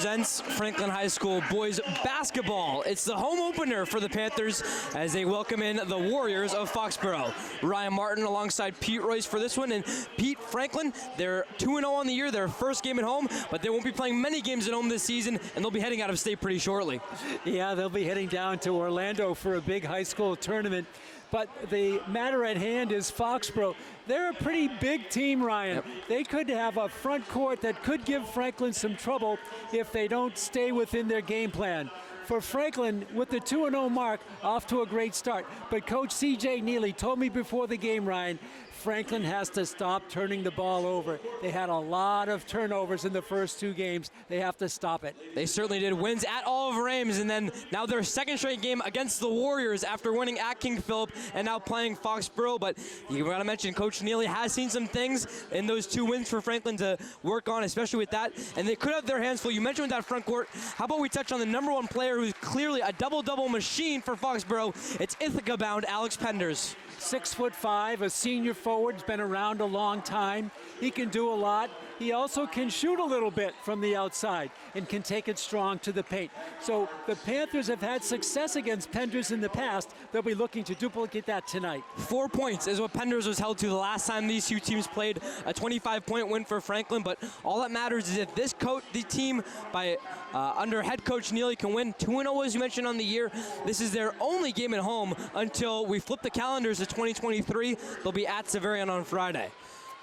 presents Franklin High School boys basketball. It's the home opener for the Panthers as they welcome in the Warriors of Foxboro. Ryan Martin alongside Pete Royce for this one. And Pete, Franklin, they're 2-0 on the year, their first game at home, but they won't be playing many games at home this season, and they'll be heading out of state pretty shortly. Yeah, they'll be heading down to Orlando for a big high school tournament. But the matter at hand is Foxboro. They're a pretty big team, Ryan. Yep. They could have a front court that could give Franklin some trouble if they don't stay within their game plan. For Franklin, with the 2-0 mark, off to a great start. But Coach C.J. Neely told me before the game, Ryan, Franklin has to stop turning the ball over. They had a lot of turnovers in the first two games. They have to stop it. They certainly did. Wins at Olive Ames, and then now their second straight game against the Warriors after winning at King Philip and now playing Foxboro. But you got to mention Coach Neely has seen some things in those two wins for Franklin to work on, especially with that. And they could have their hands full. You mentioned with that front court. How about we touch on the number one player who's clearly a double-double machine for Foxboro? It's Ithaca-bound Alex Penders. 6'5", a senior forward, has been around a long time. He can do a lot. He also can shoot a little bit from the outside and can take it strong to the paint. So the Panthers have had success against Penders in the past. They'll be looking to duplicate that tonight. 4 points is what Penders was held to the last time these two teams played, a 25-point win for Franklin. But all that matters is if this the team by under head coach Neely can win 2-0, as you mentioned, on the year. This is their only game at home until we flip the calendars to 2023. They'll be at Severian on Friday.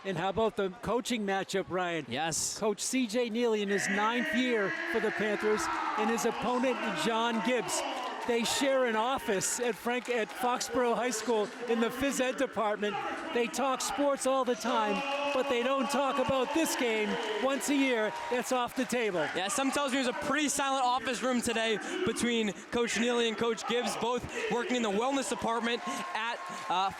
And how about the coaching matchup, Ryan? Yes. Coach C.J. Neely in his 9th year for the Panthers, and his opponent, John Gibbs. They share an office at Foxboro High School in the phys ed department. They talk sports all the time, but they don't talk about this game once a year. That's off the table. Yeah, some tells me it was a pretty silent office room today between Coach Neely and Coach Gibbs, both working in the wellness department at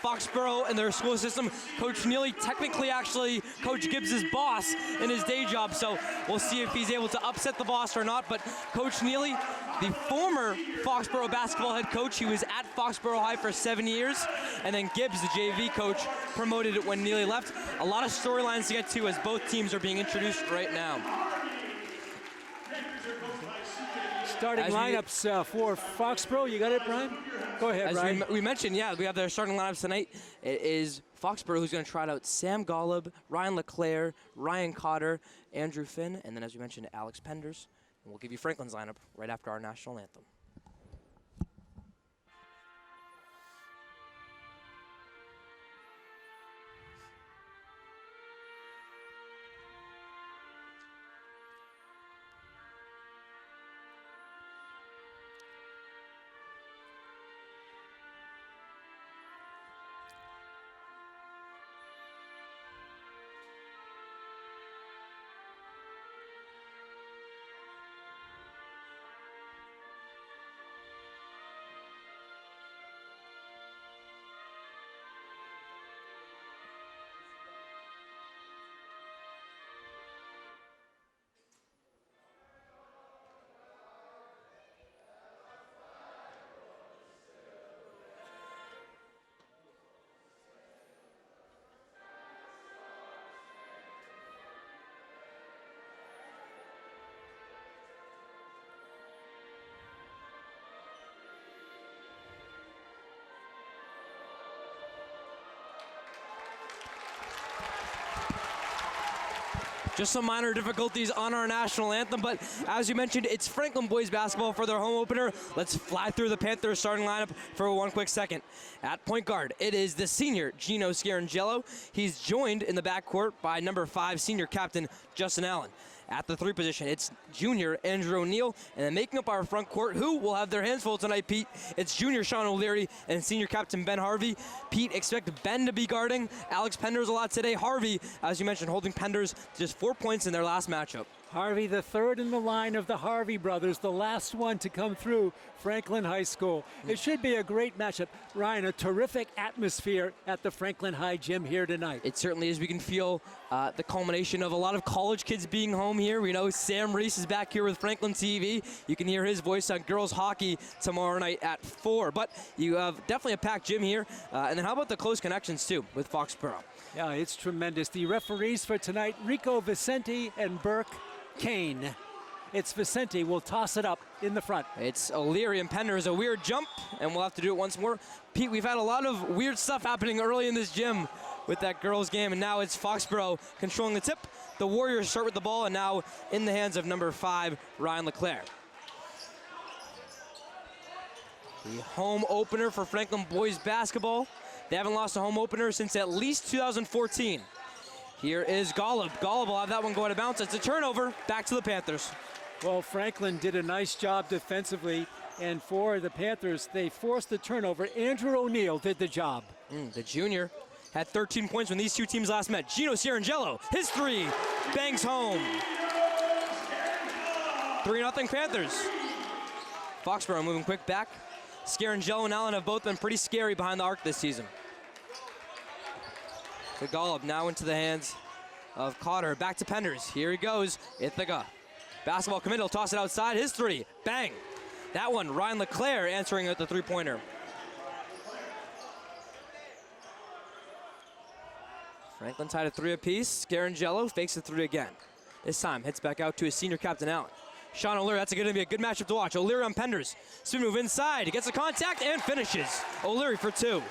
Foxboro and their school system. Coach Neely technically actually Coach Gibbs' boss in his day job, so we'll see if he's able to upset the boss or not. But Coach Neely, the former Foxboro basketball head coach, he was at Foxboro High for 7 years, and then Gibbs, the JV coach, promoted it when Neely left. A lot of storylines to get to as both teams are being introduced right now. Starting lineups for Foxboro. You got it, Brian? Go ahead, Brian. We mentioned, yeah, we have their starting lineups tonight. It is Foxboro who's going to trot out Sam Golub, Ryan LeClaire, Ryan Cotter, Andrew Finn, and then, as we mentioned, Alex Penders. And we'll give you Franklin's lineup right after our national anthem. Just some minor difficulties on our national anthem, but as you mentioned, it's Franklin boys basketball for their home opener. Let's fly through the Panthers starting lineup for one quick second. At point guard, it is the senior Gino Scarangelo. He's joined in the backcourt by number 5 senior captain Justin Allen. At the 3 position, it's junior Andrew O'Neill, and then making up our front court, who will have their hands full tonight, Pete, it's junior Sean O'Leary and senior captain Ben Harvey. Pete, expect Ben to be guarding Alex Penders a lot today. Harvey, as you mentioned, holding Penders to just 4 points in their last matchup. Harvey, the third in the line of the Harvey brothers, the last one to come through Franklin High School. It should be a great matchup. Ryan, a terrific atmosphere at the Franklin High gym here tonight. It certainly is. We can feel the culmination of a lot of college kids being home here. We know Sam Reese is back here with Franklin TV. You can hear his voice on girls hockey tomorrow night at 4. But you have definitely a packed gym here. And then how about the close connections, too, with Foxboro? Yeah, it's tremendous. The referees for tonight, Rico Vicente and Burke Kane. It's Vicente will toss it up in the front. It's O'Leary and Penders, a weird jump, and we'll have to do it once more. Pete, we've had a lot of weird stuff happening early in this gym with that girls game, and now it's Foxboro controlling the tip. The Warriors start with the ball, and now in the hands of number 5, Ryan LeClaire. The home opener for Franklin boys basketball. They haven't lost a home opener since at least 2014. Here is Golub. Golub will have that one go out of bounds. It's a turnover. Back to the Panthers. Well, Franklin did a nice job defensively, and for the Panthers, they forced the turnover. Andrew O'Neill did the job. The junior had 13 points when these two teams last met. Gino Sierangelo, his 3, bangs home. 3-0 Panthers. Foxboro moving quick back. Sierangelo and Allen have both been pretty scary behind the arc this season. The Golub now into the hands of Cotter. Back to Penders. Here he goes. Ithaca. Basketball committed. He'll toss it outside. His 3. Bang. That one, Ryan LeClaire answering at the 3-pointer. Franklin tied at 3 apiece. Sierangelo fakes the 3 again. This time hits back out to his senior captain, Allen. Sean O'Leary, that's going to be a good matchup to watch. O'Leary on Penders. Spin move inside. He gets a contact and finishes. O'Leary for 2.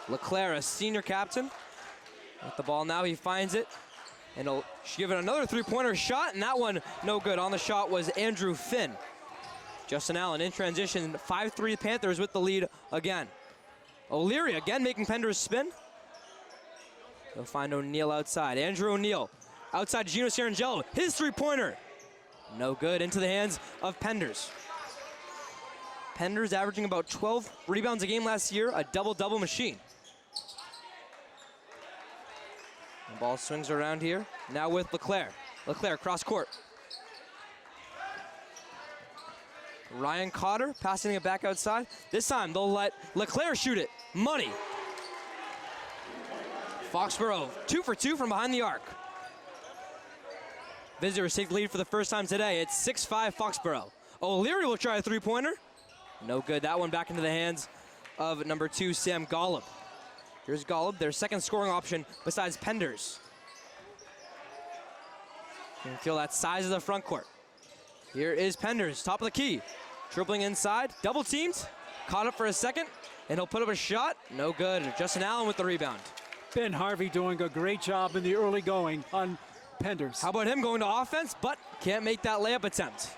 LeClaire, a senior captain. With the ball now, he finds it. And he'll give it another 3-pointer shot, and that one no good. On the shot was Andrew Finn. Justin Allen in transition. 5-3 Panthers with the lead again. O'Leary again making Penders spin. They'll find O'Neill outside. Andrew O'Neill outside Gino Sierangelo. His 3-pointer. No good. Into the hands of Penders. Penders averaging about 12 rebounds a game last year. A double-double machine. The ball swings around here. Now with LeClaire. LeClaire cross court. Ryan Cotter passing it back outside. This time they'll let LeClaire shoot it. Money. Foxboro 2 for 2 from behind the arc. Visitors take the lead for the first time today. It's 6-5 Foxboro. O'Leary will try a 3-pointer. No good. That one back into the hands of number 2, Sam Golub. Here's Golub, their second scoring option besides Penders. You can feel that size of the front court. Here is Penders, top of the key. Dribbling inside, double teamed. Caught up for a second, and he'll put up a shot. No good. Justin Allen with the rebound. Ben Harvey doing a great job in the early going on Penders. How about him going to offense, but can't make that layup attempt.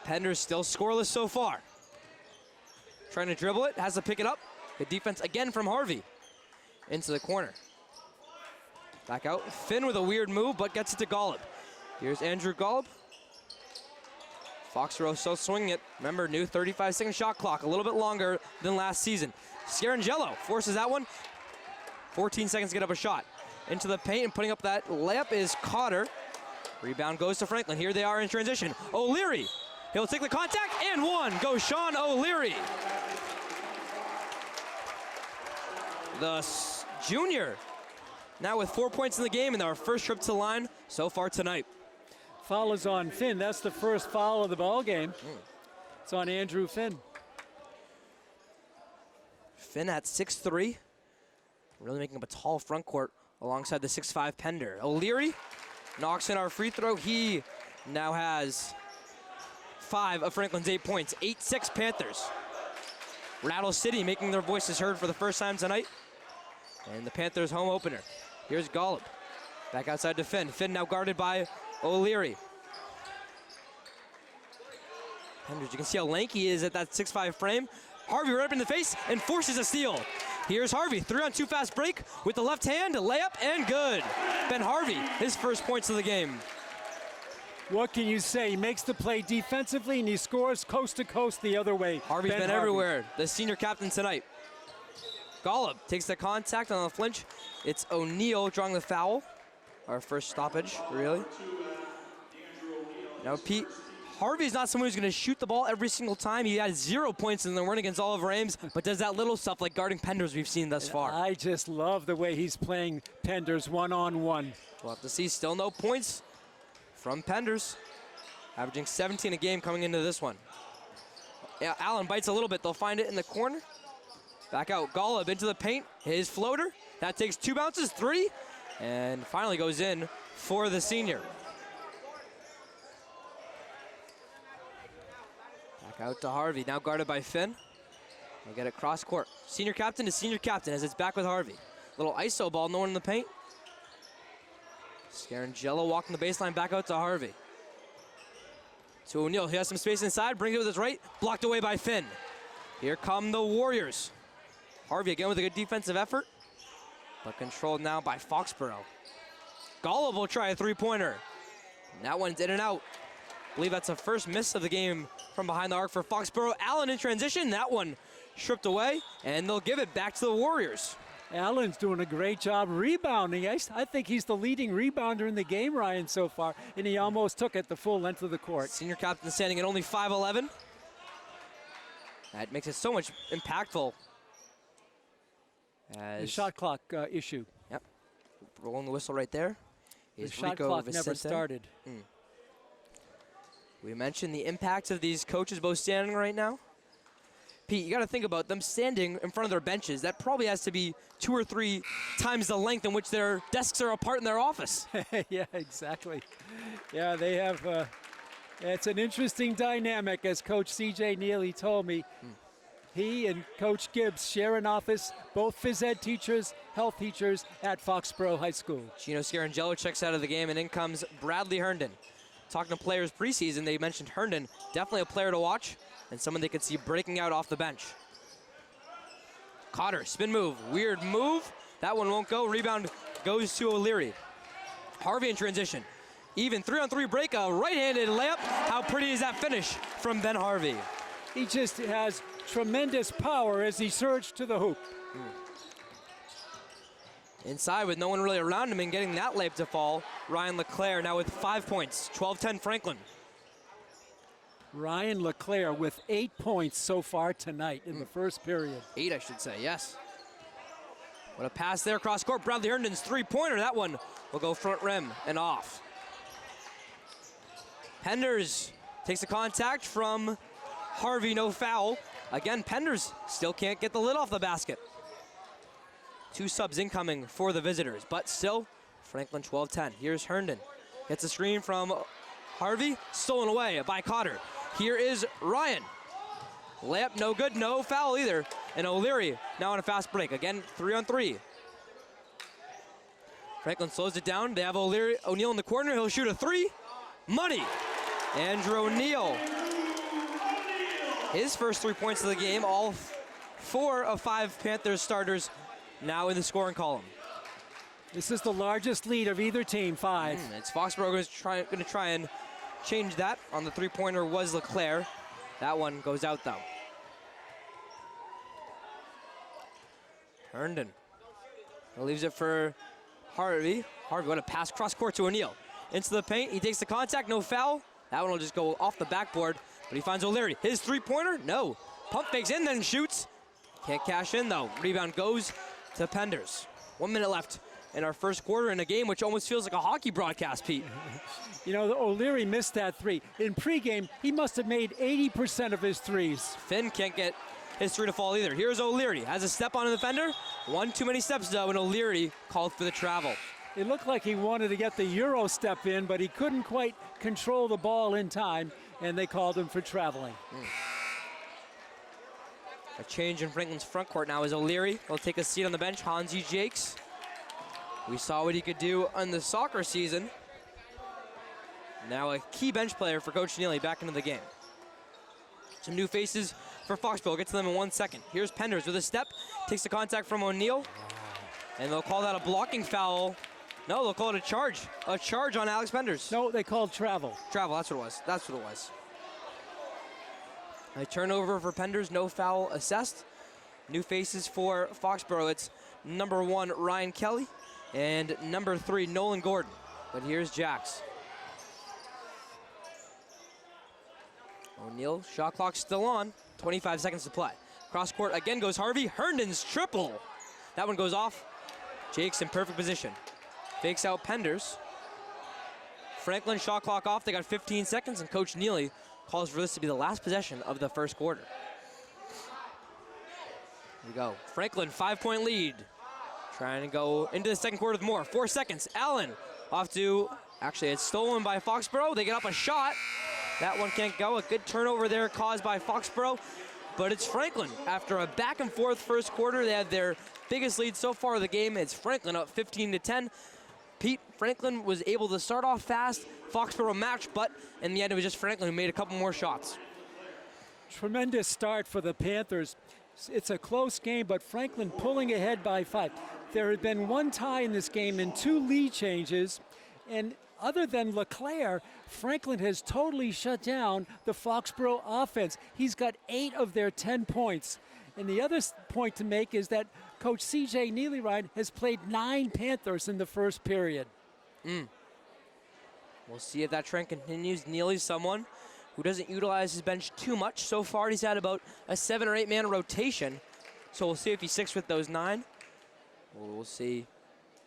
Penders still scoreless so far. Trying to dribble it, has to pick it up. Good defense again from Harvey. Into the corner. Back out. Finn with a weird move, but gets it to Golub. Here's Andrew Golub. Foxboro still swinging it. Remember, new 35-second shot clock, a little bit longer than last season. Sierangelo forces that one. 14 seconds to get up a shot. Into the paint and putting up that layup is Cotter. Rebound goes to Franklin. Here they are in transition. O'Leary. He'll take the contact, and one goes Sean O'Leary. The junior now with 4 points in the game and our first trip to the line so far tonight. Foul is on Finn. That's the first foul of the ball game. It's on Andrew Finn. Finn at 6'3", really making up a tall front court alongside the 6'5" Pender. O'Leary knocks in our free throw. He now has 5 of Franklin's 8 points. 8-6 Panthers. Rattle City making their voices heard for the first time tonight. And the Panthers home opener. Here's Golub. Back outside to Finn. Finn now guarded by O'Leary. Penders, you can see how lanky he is at that 6'5" frame. Harvey right up in the face and forces a steal. Here's Harvey, 3-on-2 fast break with the left hand, layup, and good. Ben Harvey, his first points of the game. What can you say? He makes the play defensively and he scores coast to coast the other way. Harvey's been everywhere, the senior captain tonight. Golub takes the contact on the flinch. It's O'Neill drawing the foul. Our first stoppage, really. Now Pete, Harvey's not someone who's going to shoot the ball every single time. He had 0 points in the run against Oliver Ames, but does that little stuff like guarding Penders we've seen thus far. I just love the way he's playing Penders one-on-one. We'll have to see. Still no points from Penders. Averaging 17 a game coming into this one. Allen bites a little bit. They'll find it in the corner. Back out. Golub into the paint. His floater. That takes 2 bounces, 3, and finally goes in for the senior. Back out to Harvey, now guarded by Finn. They get it cross court. Senior captain to senior captain as it's back with Harvey. Little ISO ball, no one in the paint. Scarangello walking the baseline back out to Harvey. To O'Neal, he has some space inside, brings it with his right, blocked away by Finn. Here come the Warriors. Harvey again with a good defensive effort, but controlled now by Foxboro. Golub will try a three-pointer. That one's in and out. I believe that's the first miss of the game from behind the arc for Foxboro. Allen in transition, that one stripped away, and they'll give it back to the Warriors. Allen's doing a great job rebounding. I think he's the leading rebounder in the game, Ryan, so far, and he almost took it the full length of the court. Senior captain standing at only 5'11". That makes it so much impactful. The shot clock issue. Yep, rolling the whistle right there. The shot clock never started. We mentioned the impact of these coaches both standing right now. Pete, you got to think about them standing in front of their benches. That probably has to be 2 or 3 times the length in which their desks are apart in their office. Yeah, exactly. Yeah, they have, it's an interesting dynamic, as Coach C.J. Neely told me. He and Coach Gibbs share an office, both phys ed teachers, health teachers at Foxboro High School. Gino Scarangello checks out of the game, and in comes Bradley Herndon. Talking to players preseason, they mentioned Herndon, definitely a player to watch, and someone they could see breaking out off the bench. Cotter, spin move, weird move. That one won't go. Rebound goes to O'Leary. Harvey in transition. Even 3-on-3 break, a right-handed layup. How pretty is that finish from Ben Harvey? He just has tremendous power as he surged to the hoop. Inside with no one really around him and getting that layup to fall. Ryan LeClaire now with 5 points, 12-10 Franklin. Ryan LeClaire with 8 points so far tonight in the first period. 8, I should say, yes. What a pass there across court. Bradley Herndon's three-pointer. That one will go front rim and off. Penders takes the contact from Harvey, no foul. Again, Penders still can't get the lid off the basket. 2 subs incoming for the visitors, but still, Franklin 12-10. Here's Herndon. Gets a screen from Harvey, stolen away by Cotter. Here is Ryan. Layup, no good, no foul either. And O'Leary now on a fast break. Again, 3-on-3. Franklin slows it down. They have O'Neal in the corner. He'll shoot a 3. Money. Andrew O'Neal. His first 3 points of the game. All 4 of 5 Panthers starters now in the scoring column. This is the largest lead of either team, 5. It's Foxboro going to try and change that. On the three-pointer was LeClaire. That one goes out though. Herndon leaves it for Harvey. Harvey, what a pass cross court to O'Neal. Into the paint, he takes the contact, no foul. That one will just go off the backboard, but he finds O'Leary. His three-pointer, no. Pump fakes in, then shoots. Can't cash in though. Rebound goes to Penders. 1 minute left in our first quarter in a game which almost feels like a hockey broadcast, Pete. You know, O'Leary missed that 3. In pregame, he must have made 80% of his threes. Finn can't get his 3 to fall either. Here's O'Leary, has a step on the defender. 1 too many steps though, and O'Leary called for the travel. It looked like he wanted to get the Euro step in, but he couldn't quite control the ball in time, and they called him for traveling. A change in Franklin's front court now is O'Leary. He'll take a seat on the bench, Hansi Jakes. We saw what he could do on the soccer season. Now a key bench player for Coach Neely back into the game. Some new faces for Foxborough. We'll get to them in 1 second. Here's Penders with a step, takes the contact from O'Neal, and they'll call that a blocking foul. No, they'll call it a charge. A charge on Alex Penders. No, they called travel. Travel, that's what it was. That's what it was. A turnover for Penders, no foul assessed. New faces for Foxborough. It's number 1, Ryan Kelly, and number 3, Nolan Gordon. But here's Jax. O'Neal, shot clock still on. 25 seconds to play. Cross court again goes Harvey. Herndon's triple. That one goes off. Jake's in perfect position. Fakes out Penders. Franklin shot clock off. They got 15 seconds, and Coach Neely calls for this to be the last possession of the first quarter. Here we go. Franklin, 5-point lead. Trying to go into the second quarter with more. 4 seconds. Allen off to, actually it's stolen by Foxboro. They get up a shot. That one can't go. A good turnover there caused by Foxboro. But it's Franklin. After a back and forth first quarter, they had their biggest lead so far of the game. It's Franklin up 15-10. Pete, Franklin was able to start off fast. Foxboro matched, but in the end it was just Franklin who made a couple more shots. Tremendous start for the Panthers. It's a close game, but Franklin pulling ahead by 5. There had been one tie in this game and 2 lead changes, and other than LeClaire, Franklin has totally shut down the Foxboro offense. He's got 8 of their 10 points. And the other point to make is that Coach C.J. Neely-Ryan has played 9 Panthers in the first period. We'll see if that trend continues. Neely's someone who doesn't utilize his bench too much. So far, he's had about a 7 or 8 man rotation. So we'll see if he sticks with those 9. We'll see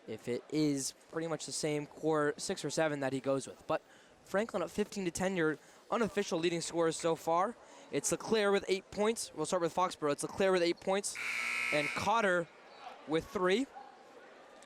if it is pretty much the same core 6 or 7 that he goes with. But Franklin up 15-10, your unofficial leading scorers so far. It's LeClaire with 8 points. We'll start with Foxboro. It's LeClaire with 8 points and Cotter with 3.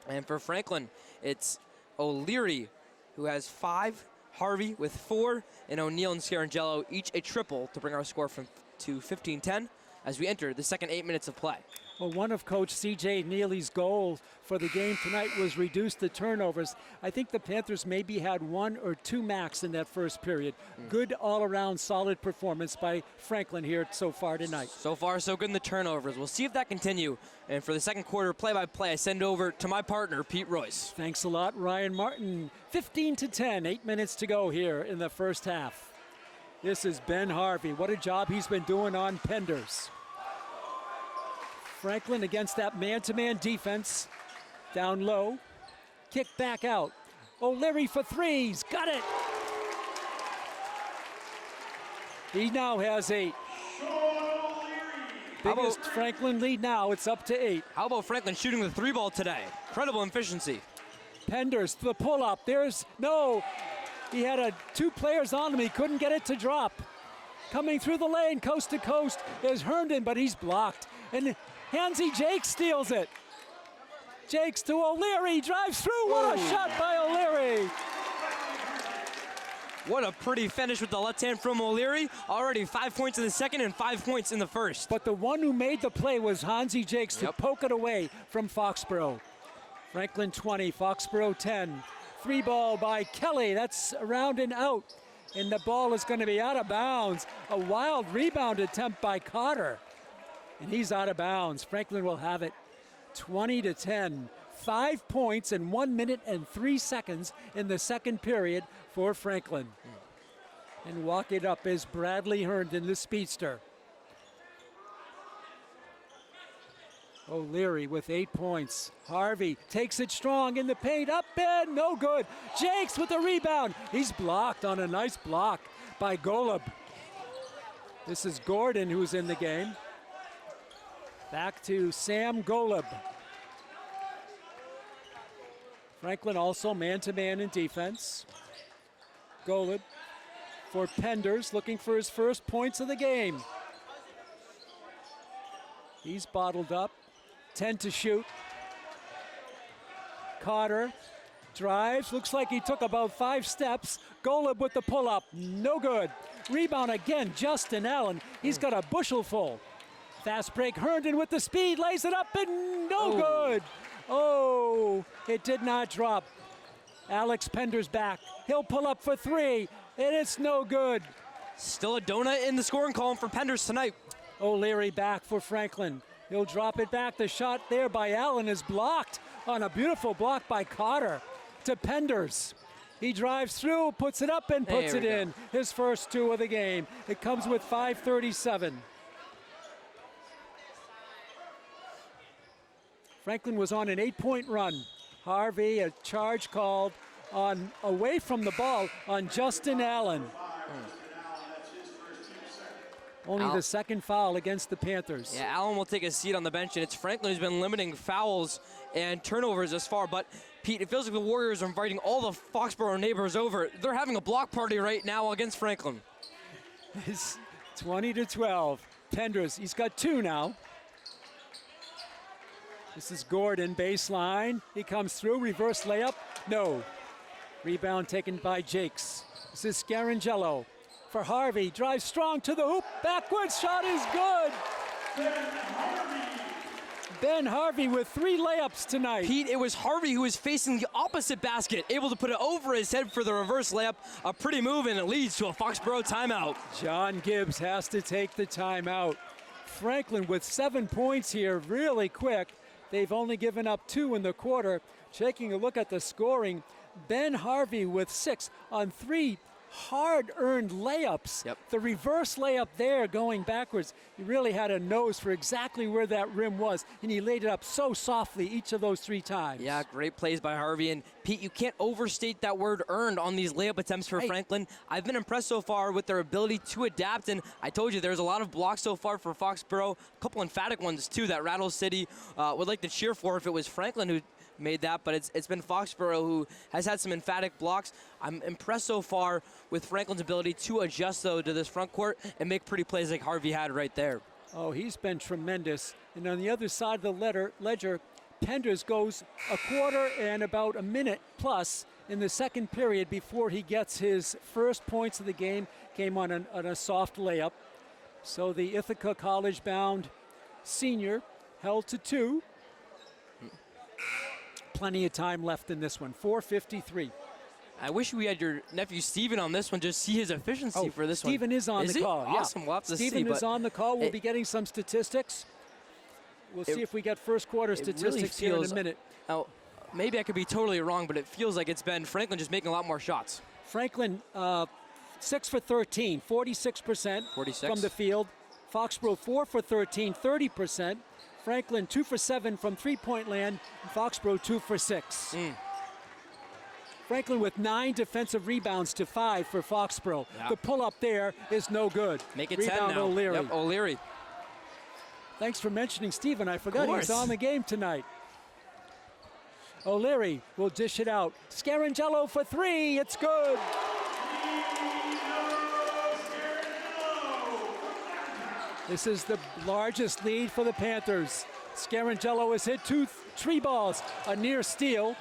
And for Franklin, it's O'Leary who has 5, Harvey with 4, and O'Neill and Scarangelo each a triple to bring our score to 15-10 as we enter the second 8 minutes of play. Well, one of Coach C.J. Neely's goals for the game tonight was reduce the turnovers. I think the Panthers maybe had 1 or 2 max in that first period. Good all-around solid performance by Franklin here so far tonight. So far, so good in the turnovers. We'll see if that continue. And for the second quarter play-by-play, I send over to my partner, Pete Royce. Thanks a lot, Ryan Martin. 15-10, 8 minutes to go here in the first half. This is Ben Harvey. What a job he's been doing on Penders. Franklin against that man-to-man defense. Down low. Kick back out. O'Leary for 3s. Got it. He now has 8. Biggest Franklin lead now. It's up to 8. How about Franklin shooting the 3-ball today? Incredible efficiency. Penders, the pull-up. There's no. He had 2 players on him. He couldn't get it to drop. Coming through the lane, coast to coast, is Herndon, but he's blocked. And Hansy Jakes steals it. Jakes to O'Leary, drives through. What a shot by O'Leary. What a pretty finish with the left hand from O'Leary. Already 5 points in the second and 5 points in the first. But the one who made the play was Hansy Jakes to poke it away from Foxboro. Franklin 20, Foxboro 10. 3-ball by Kelly. That's around and out. And the ball is going to be out of bounds. A wild rebound attempt by Cotter. And he's out of bounds. Franklin will have it 20-10. 5 points in 1 minute and 3 seconds in the second period for Franklin. And walk it up is Bradley Herndon, the speedster. O'Leary with 8 points. Harvey takes it strong in the paint. Up and no good. Jakes with the rebound. He's blocked on a nice block by Golub. This is Gordon who's in the game. Back to Sam Golub. Franklin also man-to-man in defense. Golub for Penders, looking for his first points of the game. He's bottled up. 10 to shoot. Cotter drives. Looks like he took about 5 steps. Golub with the pull-up. No good. Rebound again, Justin Allen. He's got a bushel full. Fast break, Herndon with the speed, lays it up and no good. Oh, it did not drop. Alex Penders back. He'll pull up for 3, and it's no good. Still a donut in the scoring column for Penders tonight. O'Leary back for Franklin. He'll drop it back. The shot there by Allen is blocked on a beautiful block by Cotter to Penders. He drives through, puts it up, and puts it in. His first 2 of the game. It comes with 5:37. Franklin was on an 8-point run. Harvey, a charge called on away from the ball on Justin Allen. Only the second foul against the Panthers. Yeah, Allen will take a seat on the bench, and it's Franklin who's been limiting fouls and turnovers thus far. But, Pete, it feels like the Warriors are inviting all the Foxboro neighbors over. They're having a block party right now against Franklin. It's 20-12. Penders, he's got 2 now. This is Gordon, baseline. He comes through, reverse layup. No. Rebound taken by Jakes. This is Scarangello for Harvey. Drives strong to the hoop. Backwards shot is good. Ben Harvey with 3 layups tonight. Pete, it was Harvey who was facing the opposite basket, able to put it over his head for the reverse layup. A pretty move, and it leads to a Foxboro timeout. John Gibbs has to take the timeout. Franklin with 7 points here really quick. They've only given up 2 in the quarter. Taking a look at the scoring, Ben Harvey with 6 on 3 hard-earned layups. Yep. The reverse layup there going backwards, he really had a nose for exactly where that rim was, and he laid it up so softly each of those 3 times. Yeah, great plays by Harvey. And Pete, you can't overstate that word earned on these layup attempts for Franklin. I've been impressed so far with their ability to adapt, and I told you there's a lot of blocks so far for Foxboro, a couple emphatic ones too that Rattle City would like to cheer for if it was Franklin who made that, but it's been Foxboro who has had some emphatic blocks. I'm impressed so far with Franklin's ability to adjust, though, to this front court and make pretty plays like Harvey had right there. Oh, he's been tremendous. And on the other side of the ledger, Penders goes a quarter and about a minute plus in the second period before he gets his first points of the game. Came on a soft layup. So the Ithaca College-bound senior held to 2. Plenty of time left in this one, 4:53. I wish we had your nephew Steven on this one, just see his efficiency for this Steven one. is on the call. Awesome. Yeah. We'll have to Steven see, is on the call. We'll be getting some statistics. We'll see if we get first quarter statistics here in a minute. Now, maybe I could be totally wrong, but it feels like it's been Franklin just making a lot more shots. Franklin, 6 for 13, 46% 46 from the field. Foxboro 4 for 13, 30%. Franklin 2 for 7 from three-point land. Foxboro 2 for 6. Franklin with 9 defensive rebounds to 5 for Foxboro. Yeah. The pull-up there is no good. Make it Rebound 10 now. O'Leary. Yep, O'Leary. Thanks for mentioning Steven. I forgot he was on the game tonight. O'Leary will dish it out. Scarangello for 3. It's good. This is the largest lead for the Panthers. Scarangello has hit 2 tree balls, a near steal,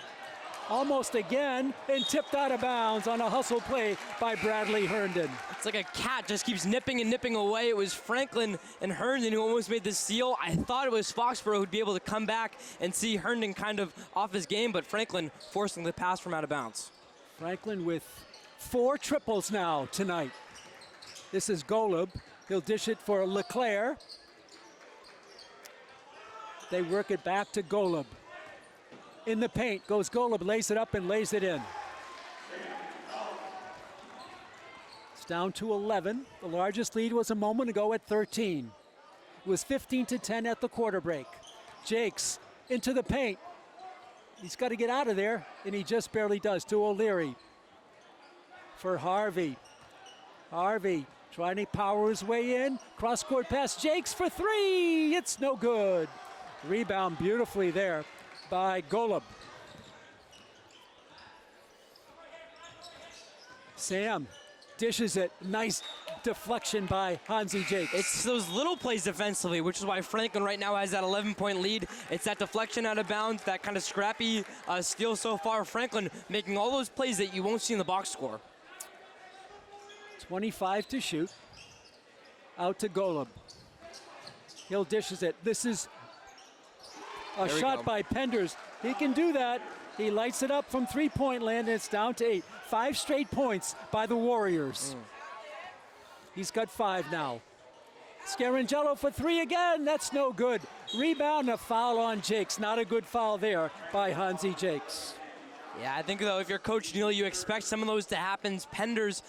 almost again, and tipped out of bounds on a hustle play by Bradley Herndon. It's like a cat just keeps nipping and nipping away. It was Franklin and Herndon who almost made the steal. I thought it was Foxboro who'd be able to come back and see Herndon kind of off his game, but Franklin forcing the pass from out of bounds. Franklin with 4 triples now tonight. This is Golub. He'll dish it for LeClaire. They work it back to Golub. In the paint goes Golub, lays it up and lays it in. It's down to 11. The largest lead was a moment ago at 13. It was 15-10 at the quarter break. Jakes into the paint. He's got to get out of there, and he just barely does to O'Leary. For Harvey. Harvey trying to power his way in. Cross-court pass. Jakes for 3. It's no good. Rebound beautifully there by Golub. Sam dishes it. Nice deflection by Hansi Jakes. It's those little plays defensively, which is why Franklin right now has that 11-point lead. It's that deflection out of bounds, that kind of scrappy steal so far. Franklin making all those plays that you won't see in the box score. 25 to shoot. Out to Golub. Hill dishes it. This is a shot by Penders. He can do that. He lights it up from three-point land, and it's down to 8. 5 straight points by the Warriors. He's got 5 now. Scarangello for 3 again. That's no good. Rebound, a foul on Jakes. Not a good foul there by Hansi Jakes. Yeah, I think, though, if you're Coach Neal, you expect some of those to happen. Penders,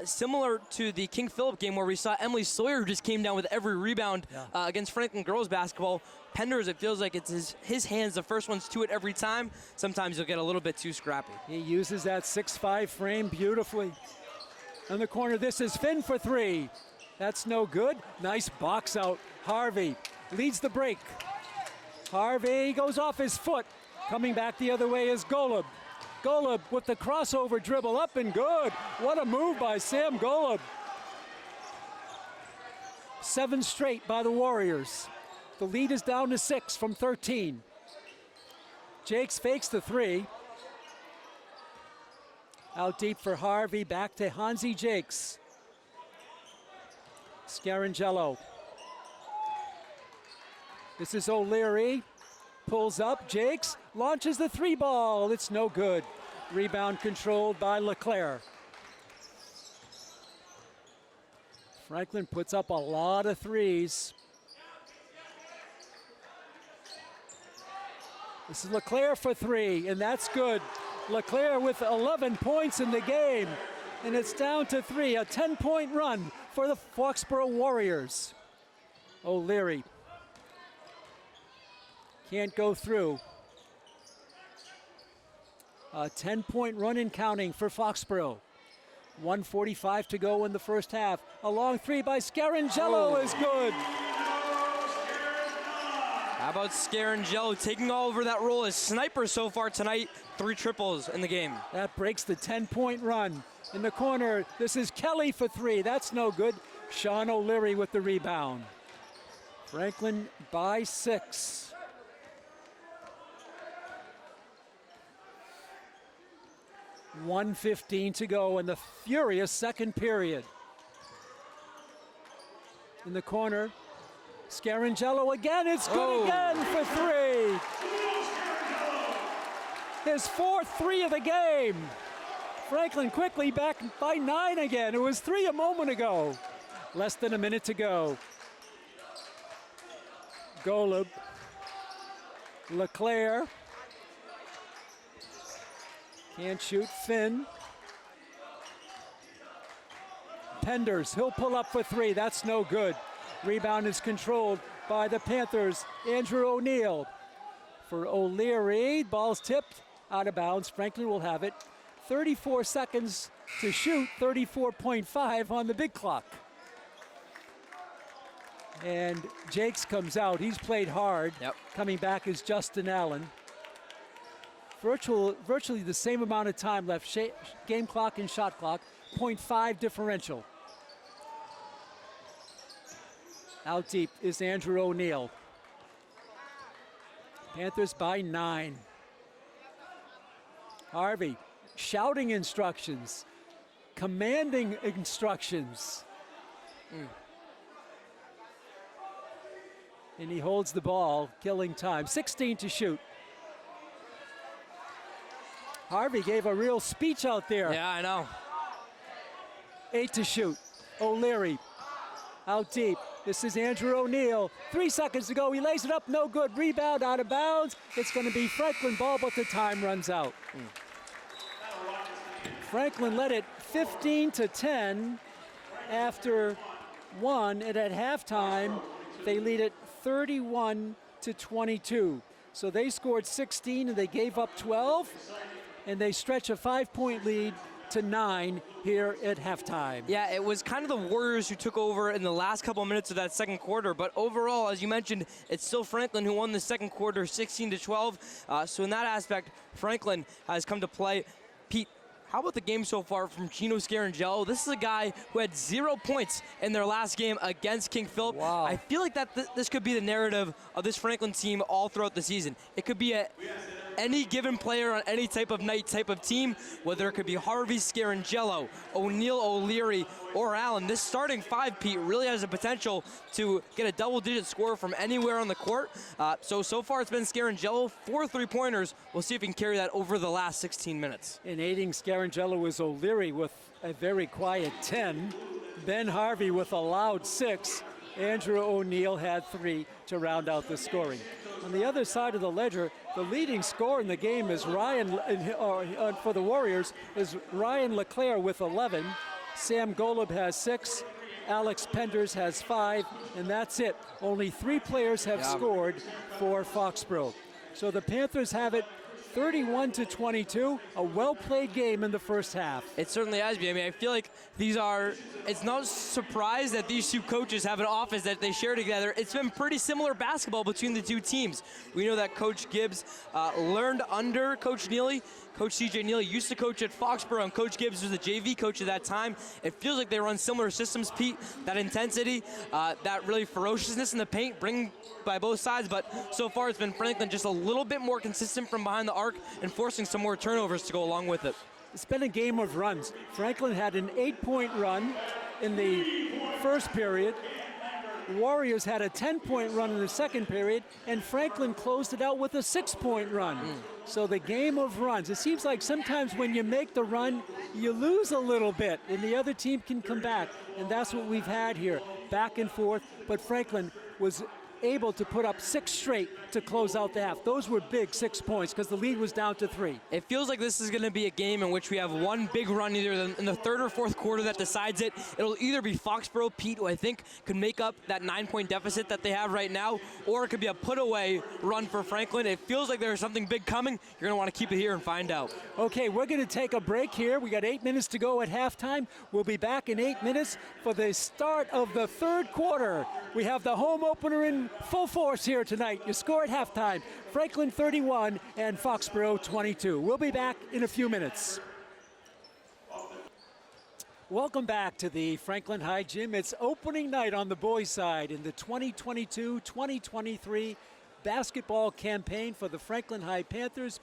similar to the King Philip game where we saw Emily Sawyer, who just came down with every rebound against Franklin girls basketball. Penders, it feels like it's his hands, the first ones to it every time. Sometimes you'll get a little bit too scrappy. He uses that 6'5" frame beautifully. In the corner, this is Finn for 3. That's no good. Nice box out. Harvey leads the break. Harvey goes off his foot. Coming back the other way is Golub. Golub with the crossover dribble, up and good. What a move by Sam Golub. 7 straight by the Warriors. The lead is down to 6 from 13. Jakes fakes the three. Out deep for Harvey, back to Hansi Jakes. Scarangello. This is O'Leary. Pulls up, Jakes launches the three ball. It's no good. Rebound controlled by LeClaire. Franklin puts up a lot of threes. This is LeClaire for three, and that's good. LeClaire with 11 points in the game, and it's down to three, a 10-point run for the Foxboro Warriors. O'Leary can't go through. A 10-point run and counting for Foxboro. 1:45 to go in the first half. A long three by Scarangello is good. How about Scarangello taking all over that role as sniper so far tonight? 3 triples in the game. That breaks the 10-point run. In the corner, this is Kelly for three. That's no good. Sean O'Leary with the rebound. Franklin by 6. $1:15 to go in the furious second period. In the corner, Scarangello again. It's good again for three. His 4th three of the game. Franklin quickly back by 9 again. It was 3 a moment ago. Less than a minute to go. Golub. LeClaire. Can't shoot. Finn. Penders. He'll pull up for three. That's no good. Rebound is controlled by the Panthers. Andrew O'Neal. For O'Leary. Ball's tipped. Out of bounds. Franklin will have it. 34 seconds to shoot. 34.5 on the big clock. And Jakes comes out. He's played hard. Yep. Coming back is Justin Allen. Virtually the same amount of time left. Game clock and shot clock. 0.5 differential. Out deep is Andrew O'Neal. Panthers by 9. Harvey shouting instructions. Commanding instructions. And he holds the ball, killing time. 16 to shoot. Harvey gave a real speech out there. Yeah, I know. 8 to shoot. O'Leary out deep. This is Andrew O'Neal. 3 seconds to go. He lays it up. No good. Rebound out of bounds. It's going to be Franklin ball, but the time runs out. Franklin led it 15-10 after 1, and at halftime they lead it 31-22. So they scored 16 and they gave up 12, and they stretch a 5-point lead to 9 here at halftime. Yeah, it was kind of the Warriors who took over in the last couple of minutes of that second quarter, but overall, as you mentioned, it's still Franklin who won the second quarter 16-12. So in that aspect, Franklin has come to play. Pete, how about the game so far from Gino Scarangello? This is a guy who had 0 points in their last game against King Philip. Wow. I feel like that this could be the narrative of this Franklin team all throughout the season. It could be any given player on any type of night, type of team, whether it could be Harvey, Scarangello, O'Neal, O'Leary, or Allen. This starting 5, Pete, really has the potential to get a double-digit score from anywhere on the court. So far it's been Scarangello, 4 3-pointers. We'll see if he can carry that over the last 16 minutes. And aiding Scarangello was O'Leary with a very quiet 10. Ben Harvey with a loud 6. Andrew O'Neal had 3 to round out the scoring. On the other side of the ledger, the leading scorer in the game is for the Warriors is Ryan LeClaire with 11. Sam Golub has 6. Alex Penders has 5, and that's it. Only 3 players have scored for Foxboro. So the Panthers have it 31-22, a well-played game in the first half. It certainly has been. I mean, I feel like it's no surprise that these two coaches have an office that they share together. It's been pretty similar basketball between the two teams. We know that Coach Gibbs learned under Coach Neely. Coach CJ Neely used to coach at Foxboro, and Coach Gibbs was the JV coach at that time. It feels like they run similar systems, Pete. That intensity, that really ferociousness in the paint, bring by both sides, but so far it's been Franklin just a little bit more consistent from behind the arc and forcing some more turnovers to go along with it. It's been a game of runs. Franklin had an 8-point run in the first period. The Warriors had a 10-point run in the second period, and Franklin closed it out with a 6-point run. So the game of runs. It seems like sometimes when you make the run, you lose a little bit, and the other team can come back. And that's what we've had here, back and forth. But Franklin was able to put up 6 straight to close out the half. Those were big 6 points because the lead was down to 3. It feels like this is going to be a game in which we have one big run either in the third or fourth quarter that decides it. It'll either be Foxboro, Pete, who I think could make up that 9-point deficit that they have right now, or it could be a put-away run for Franklin. It feels like there's something big coming. You're going to want to keep it here and find out. Okay, we're going to take a break here. We got 8 minutes to go at halftime. We'll be back in 8 minutes for the start of the third quarter. We have the home opener in full force here tonight. Your score at halftime, Franklin 31 and Foxboro 22. We'll be back in a few minutes. Welcome back to the Franklin High Gym. It's opening night on the boys' side in the 2022-2023 basketball campaign for the Franklin High Panthers.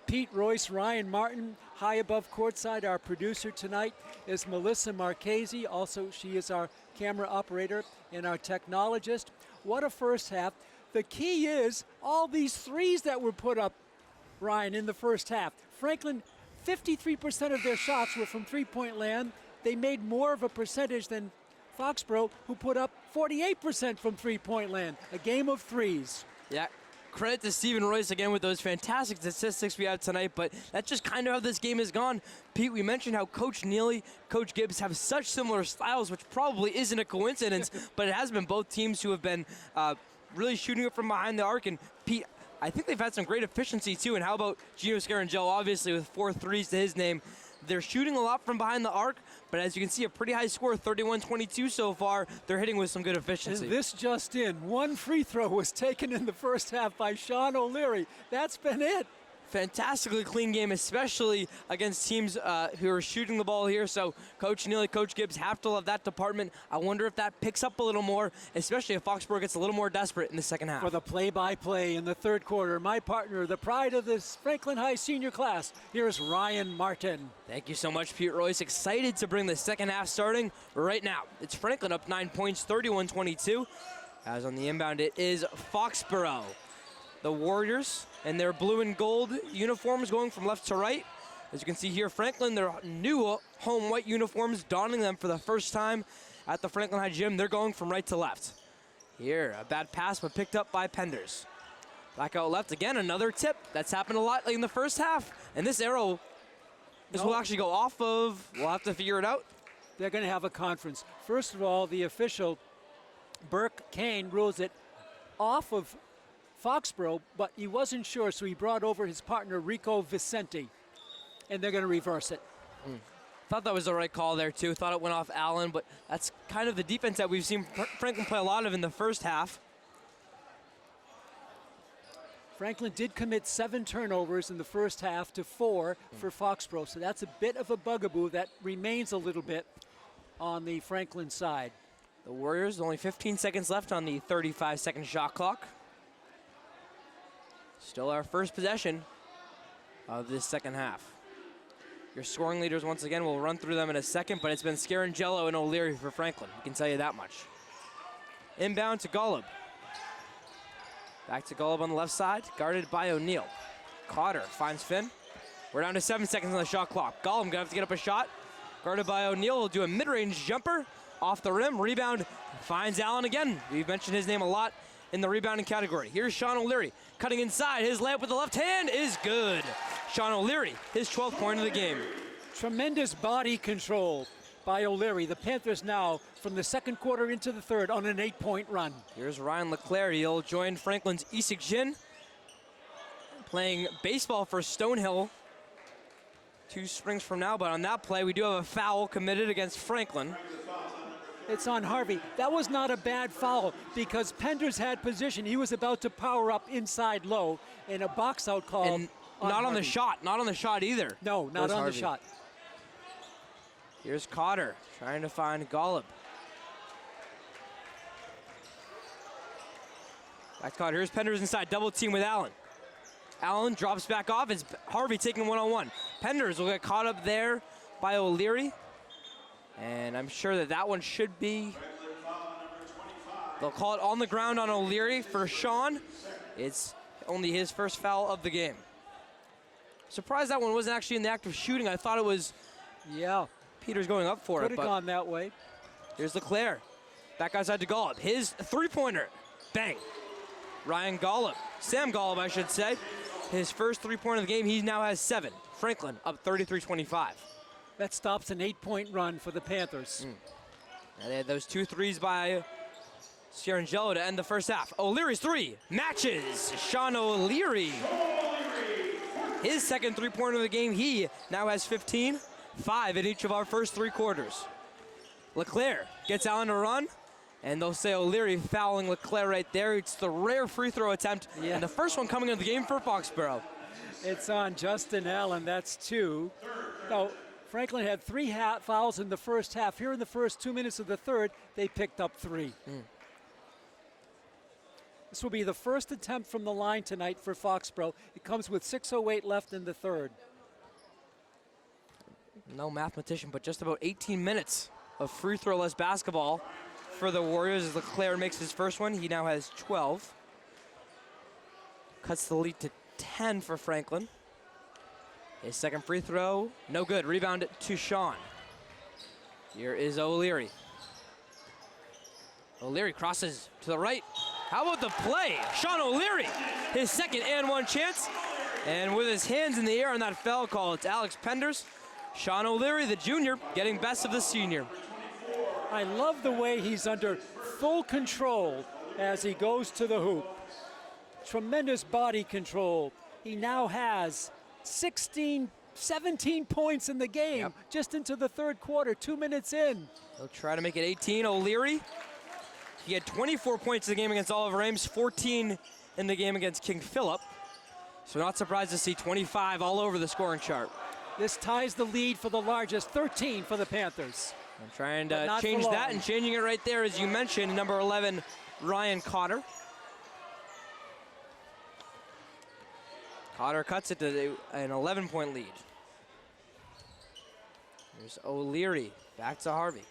Pete Royce, Ryan Martin, high above courtside. Our producer tonight is Melissa Marchese. Also, she is our camera operator and our technologist. What a first half. The key is all these threes that were put up, Ryan, in the first half. Franklin, 53% of their shots were from three-point land. They made more of a percentage than Foxboro, who put up 48% from three-point land. A game of threes. Yeah. Credit to Stephen Royce again with those fantastic statistics we have tonight, but that's just kind of how this game has gone. Pete, we mentioned how Coach Neely, Coach Gibbs have such similar styles, which probably isn't a coincidence, but it has been both teams who have been really shooting it from behind the arc. And Pete, I think they've had some great efficiency too. And how about Gino Scarangelo, obviously with 4 threes to his name. They're shooting a lot from behind the arc, but as you can see, a pretty high score, 31-22 so far. They're hitting with some good efficiency. And this just in, 1 free throw was taken in the first half by Sean O'Leary. That's been it. Fantastically clean game, especially against teams who are shooting the ball here. So Coach Neely, Coach Gibbs have to love that department. I wonder if that picks up a little more, especially if Foxboro gets a little more desperate in the second half. For the play-by-play in the third quarter, my partner, the pride of this Franklin High senior class, here is Ryan Martin. Thank you so much, Pete Royce. Excited to bring the second half starting right now. It's Franklin up 9 points, 31-22. As on the inbound, it is Foxboro. The Warriors and their blue and gold uniforms going from left to right. As you can see here, Franklin, their new home white uniforms, donning them for the first time at the Franklin High Gym. They're going from right to left. Here, a bad pass, but picked up by Penders. Back out left again, another tip. That's happened a lot in the first half. And this arrow, this will actually go off of, we'll have to figure it out. They're going to have a conference. First of all, the official, Burke Kane, rules it off of Foxboro, but he wasn't sure, so he brought over his partner, Rico Vicente, and they're going to reverse it. Thought that was the right call there, too. Thought it went off Allen, but that's kind of the defense that we've seen Franklin play a lot of in the first half. Franklin did commit 7 turnovers in the first half to 4 for Foxboro, so that's a bit of a bugaboo that remains a little bit on the Franklin side. The Warriors, only 15 seconds left on the 35-second shot clock. Still our first possession of this second half. Your scoring leaders, once again, we'll run through them in a second, but it's been Scarangelo and O'Leary for Franklin. I can tell you that much. Inbound to Golub. Back to Golub on the left side, guarded by O'Neal. Cotter finds Finn. We're down to 7 seconds on the shot clock. Golub gonna have to get up a shot. Guarded by O'Neal, will do a mid-range jumper off the rim. Rebound finds Allen again. We've mentioned his name a lot in the rebounding category. Here's Sean O'Leary cutting inside. His layup with the left hand is good. Sean O'Leary, his 12th point of the game. Tremendous body control by O'Leary. The Panthers now from the second quarter into the third on an 8-point run. Here's Ryan LeClaire. He'll join Franklin's Isak Jin, playing baseball for Stonehill 2 springs from now. But on that play, we do have a foul committed against Franklin. It's on Harvey. That was not a bad foul because Penders had position. He was about to power up inside low, and a box out call Not on the Harvey. shot. Not on the shot either. No, not Goes on Harvey. the shot. Here's Cotter trying to find Golub. Back Cotter. Here's Penders inside. Double team with Allen. Allen drops back off. It's Harvey taking one-on-one. Penders will get caught up there by O'Leary. And I'm sure that one should be... They'll call it on the ground on O'Leary for Sean. It's only his first foul of the game. Surprised that one wasn't actually in the act of shooting. I thought it was Peters going up for Could it. have gone that way. Here's Leclerc. Back outside to Golub. His three-pointer. Bang. Ryan Golub. Sam Golub, I should say. His first three-pointer of the game. He now has 7. Franklin up 33-25. That stops an 8-point run for the Panthers. And they had those 2 threes by Sierangelo to end the first half. O'Leary's 3 matches. Sean O'Leary. His second three-pointer of the game. He now has 15, 5 in each of our first 3 quarters. Leclerc gets Allen to run, and they'll say O'Leary fouling Leclerc right there. It's the rare free throw attempt, and the first one coming into the game for Foxboro. It's on Justin Allen. That's 2. Now, Franklin had 3 fouls in the first half. Here in the first 2 minutes of the third, they picked up 3. This will be the first attempt from the line tonight for Foxboro. It comes with 6:08 left in the third. No mathematician, but just about 18 minutes of free throw-less basketball for the Warriors as Leclerc makes his first one. He now has 12. Cuts the lead to 10 for Franklin. His second free throw, no good. Rebound to Sean. Here is O'Leary. O'Leary crosses to the right. How about the play? Sean O'Leary, his second and 1 chance. And with his hands in the air on that foul call, it's Alex Penders. Sean O'Leary, the junior, getting best of the senior. I love the way he's under full control as he goes to the hoop. Tremendous body control. He now has 17 points in the game, just into the third quarter, 2 minutes in. He'll try to make it 18. O'Leary, he had 24 points in the game against Oliver Ames, 14 in the game against King Philip. So not surprised to see 25 all over the scoring chart. This ties the lead for the largest, 13 for the Panthers. I'm trying to change that, and changing it right there, as you mentioned, number 11, Ryan Cotter. Cotter cuts it to an 11-point lead. There's O'Leary, back to Harvey.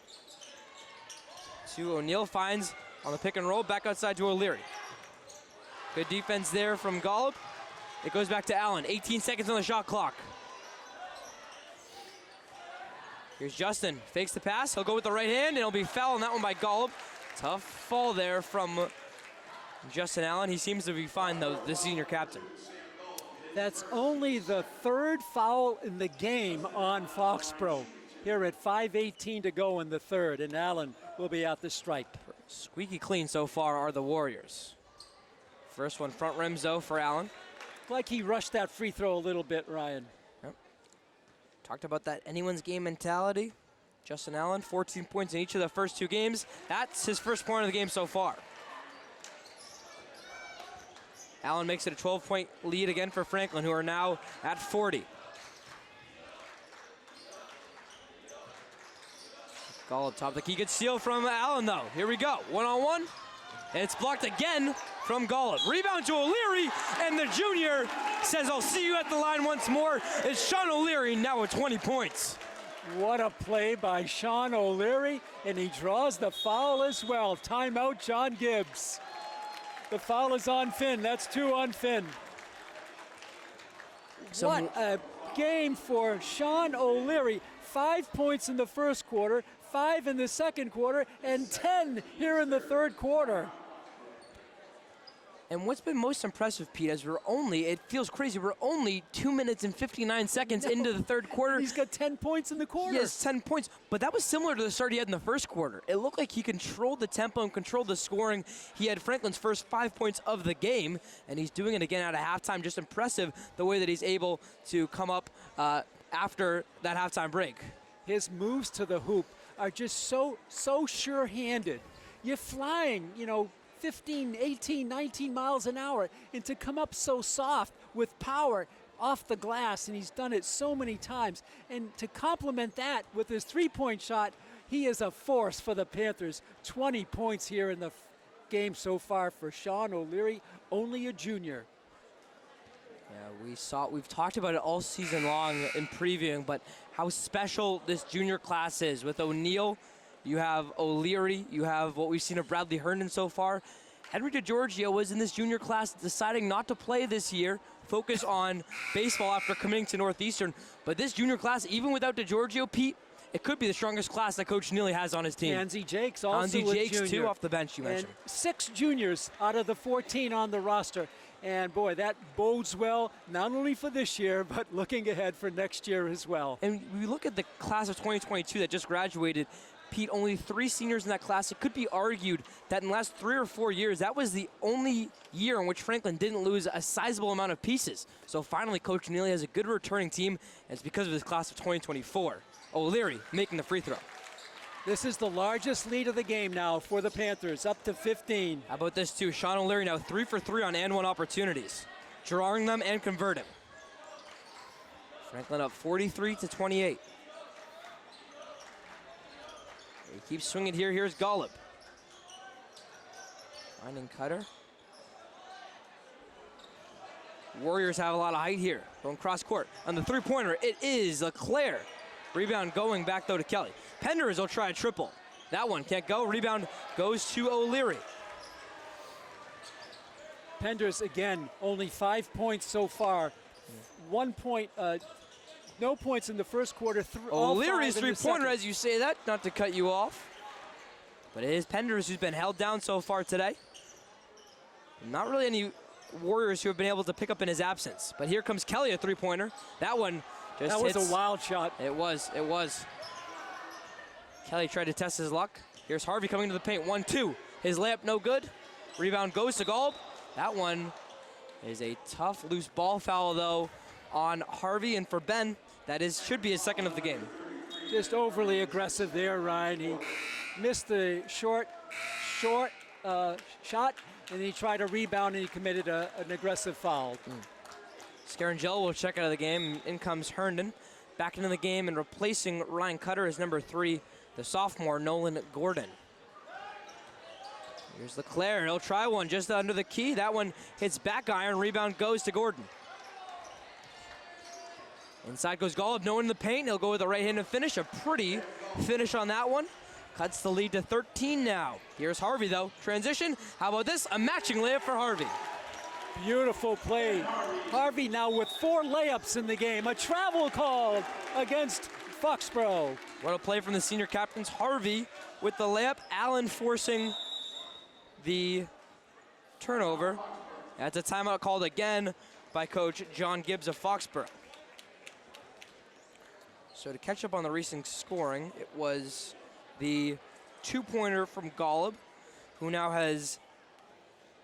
To O'Neal, finds on the pick and roll, back outside to O'Leary. Good defense there from Golub. It goes back to Allen, 18 seconds on the shot clock. Here's Justin, fakes the pass, he'll go with the right hand, and he'll be fouled on that one by Golub. Tough fall there from Justin Allen. He seems to be fine, though, the senior captain. That's only the third foul in the game on Foxboro. Here at 5:18 to go in the third, and Allen will be at the stripe. Squeaky clean so far are the Warriors. First one front rims, though, for Allen. Like he rushed that free throw a little bit, Ryan. Talked about that anyone's game mentality. Justin Allen, 14 points in each of the first 2 games. That's his first point of the game so far. Allen makes it a 12-point lead again for Franklin, who are now at 40. Golub top of the key. Good steal from Allen, though. Here we go. One-on-one. And it's blocked again from Golub. Rebound to O'Leary, and the junior says, I'll see you at the line once more. It's Sean O'Leary now with 20 points. What a play by Sean O'Leary, and he draws the foul as well. Timeout, John Gibbs. The foul is on Finn. That's 2 on Finn. What a game for Sean O'Leary. 5 points in the first quarter, 5 in the second quarter, and 10 here in the third quarter. And what's been most impressive, Pete, is it feels crazy, we're only 2 minutes and 59 seconds into the third quarter. He's got 10 points in the quarter. He has 10 points, but that was similar to the start he had in the first quarter. It looked like he controlled the tempo and controlled the scoring. He had Franklin's first 5 points of the game, and he's doing it again at a halftime. Just impressive the way that he's able to come up after that halftime break. His moves to the hoop are just so sure-handed. You're flying, 15, 18, 19 miles an hour, and to come up so soft with power, off the glass, and he's done it so many times. And to complement that with his three-point shot, he is a force for the Panthers. 20 points here in the game so far for Sean O'Leary, only a junior. Yeah, we've talked about it all season long in previewing, but how special this junior class is. With O'Neal, you have O'Leary, you have what we've seen of Bradley Herndon so far. Henry DeGiorgio was in this junior class deciding not to play this year, focus on baseball after committing to Northeastern. But this junior class, even without DeGiorgio, Pete, it could be the strongest class that Coach Neely has on his team. Hansi Jakes also Hansi Jakes, junior. too, off the bench, you mentioned. And 6 juniors out of the 14 on the roster. And boy, that bodes well, not only for this year, but looking ahead for next year as well. And we look at the class of 2022 that just graduated. Pete, only 3 seniors in that class. It could be argued that in the last 3 or 4 years, that was the only year in which Franklin didn't lose a sizable amount of pieces. So finally, Coach Neely has a good returning team, and it's because of his class of 2024. O'Leary making the free throw. This is the largest lead of the game now for the Panthers, up to 15. How about this too? Sean O'Leary now 3 for 3 on and one opportunities, drawing them and converting. Franklin up 43-28. He keeps swinging here. Here's Golub. Finding Cutter. Warriors have a lot of height here. Going cross court. On the three-pointer, it is Leclerc. Rebound going back though to Kelly. Penders will try a triple. That one can't go. Rebound goes to O'Leary. Penders, again, only 5 points so far. 1 point, no points in the first quarter. O'Leary's three-pointer, as you say that, not to cut you off. But it is Penders who's been held down so far today. Not really any Warriors who have been able to pick up in his absence. But here comes Kelly, a three-pointer. That one just That was hits. a wild shot. It was. Kelly tried to test his luck. Here's Harvey coming to the paint. 1-2. His layup no good. Rebound goes to Golub. That one is a tough loose ball foul though on Harvey, and for Ben, that should be his second of the game. Just overly aggressive there, Ryan. He missed the short shot, and he tried a rebound and he committed an aggressive foul. Scarangelo will check out of the game. In comes Herndon. Back into the game and replacing Ryan Cutter is number 3, the sophomore Nolan Gordon. Here's Leclerc. He'll try one just under the key. That one hits back iron. Rebound goes to Gordon. Inside goes Golub. No one in the paint. He'll go with a right-handed finish. A pretty finish on that one. Cuts the lead to 13 now. Here's Harvey, though. Transition. How about this? A matching layup for Harvey. Beautiful play. Harvey now with 4 layups in the game. A travel call against Foxboro. What a play from the senior captains. Harvey with the layup. Allen forcing the turnover. That's a timeout called again by Coach John Gibbs of Foxboro. So to catch up on the recent scoring, it was the 2-pointer from Golub, who now has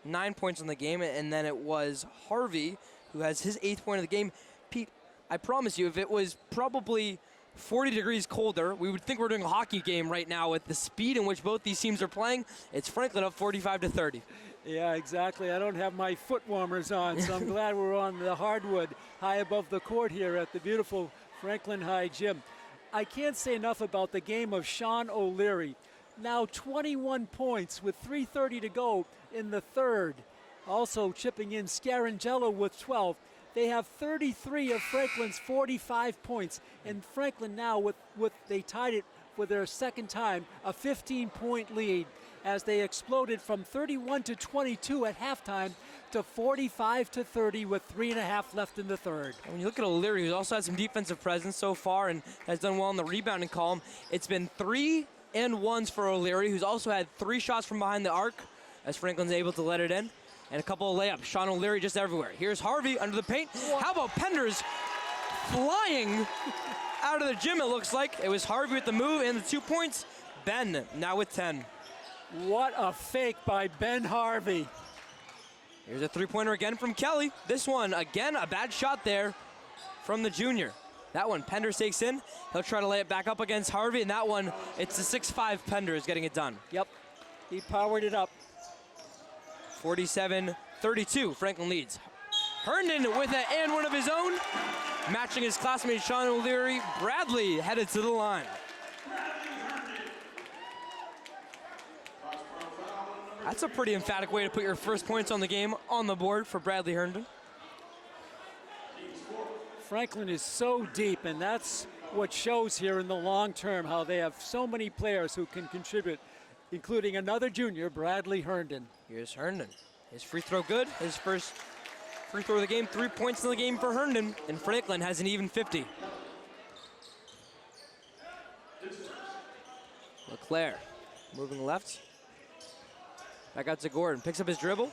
9 points in the game, and then it was Harvey, who has his 8th point of the game. Pete, I promise you, if it was probably 40 degrees colder, we would think we're doing a hockey game right now with the speed in which both these teams are playing. It's Franklin up 45-30. Yeah, exactly. I don't have my foot warmers on, so I'm glad we're on the hardwood high above the court here at the beautiful Franklin High Gym. I can't say enough about the game of Sean O'Leary. Now 21 points with 3:30 to go in the third. Also chipping in Scarangelo with 12. They have 33 of Franklin's 45 points. And Franklin now, they tied it for their second time, a 15-point lead as they exploded from 31-22 at halftime to 45-30 with 3.5 left in the third. And when you look at O'Leary, who's also had some defensive presence so far and has done well in the rebounding column, it's been 3 and 1s for O'Leary, who's also had 3 shots from behind the arc as Franklin's able to let it in. And a couple of layups. Sean O'Leary just everywhere. Here's Harvey under the paint. How about Penders flying out of the gym, it looks like. It was Harvey with the move and the 2 points. Ben now with 10. What a fake by Ben Harvey. Here's a 3-pointer again from Kelly. This one, again, a bad shot there from the junior. That one, Penders takes in. He'll try to lay it back up against Harvey, and that one, it's the 6'5 Penders getting it done. Yep, he powered it up. 47-32, Franklin leads. Herndon with an and one of his own, matching his classmate Sean O'Leary. Bradley headed to the line. That's a pretty emphatic way to put your first points on the game on the board for Bradley Herndon. Franklin is so deep, and that's what shows here in the long term, how they have so many players who can contribute, including another junior, Bradley Herndon. Here's Herndon. His free throw good. His first free throw of the game, 3 points in the game for Herndon, and Franklin has an even 50. LeClaire moving left. Back out to Gordon, picks up his dribble.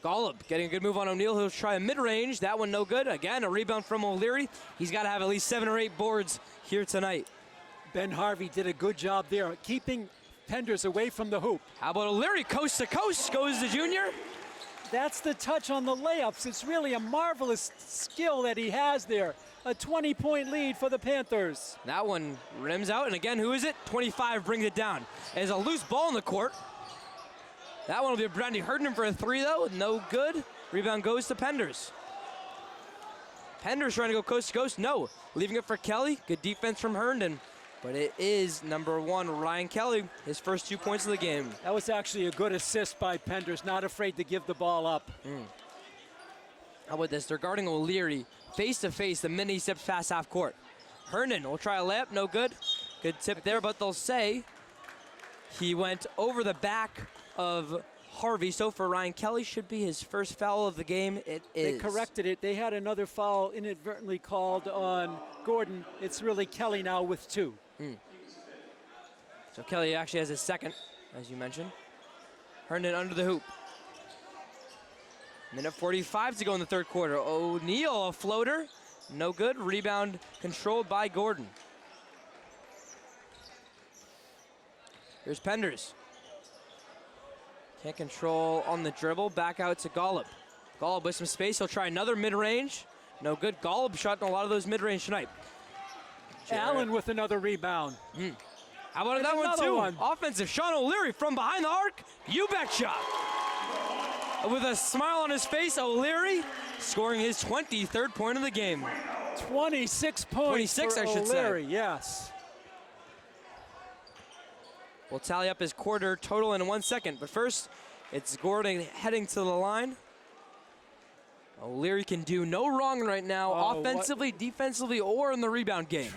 Golub getting a good move on O'Neal. He'll try a mid-range. That one no good. Again, a rebound from O'Leary. He's got to have at least 7 or 8 boards here tonight. Ben Harvey did a good job there, keeping Penders away from the hoop. How about O'Leary? Coast to coast goes the junior. That's the touch on the layups. It's really a marvelous skill that he has there. A 20-point lead for the Panthers. That one rims out, and again, who is it? 25 brings it down. There's a loose ball in the court. That one will be Bradley Herndon for a 3, though. No good. Rebound goes to Penders. Penders trying to go coast to coast. No. Leaving it for Kelly. Good defense from Herndon. But it is number 1, Ryan Kelly, his first 2 points of the game. That was actually a good assist by Penders, not afraid to give the ball up. How about this? They're guarding O'Leary face-to-face the minute he steps past half court. Herndon will try a layup. No good. Good tip there, but they'll say he went over the back of Harvey. So for Ryan Kelly, should be his first foul of the game. It is. They corrected it. They had another foul inadvertently called on Gordon. It's really Kelly now with 2. So Kelly actually has his second, as you mentioned. Herndon under the hoop. Minute 45 to go in the third quarter. O'Neal, a floater. No good. Rebound controlled by Gordon. Here's Penders. Can't control on the dribble. Back out to Golub. Golub with some space. He'll try another mid-range. No good. Golub shot in a lot of those mid-range tonight. Allen with another rebound. How about that one too? Offensive. Sean O'Leary from behind the arc. You betcha. With a smile on his face, O'Leary scoring his 23rd point of the game. 26 points 26, for I should O'Leary, say. yes. We'll tally up his quarter total in 1 second. But first, it's Gordon heading to the line. O'Leary can do no wrong right now, offensively, defensively, or in the rebound game.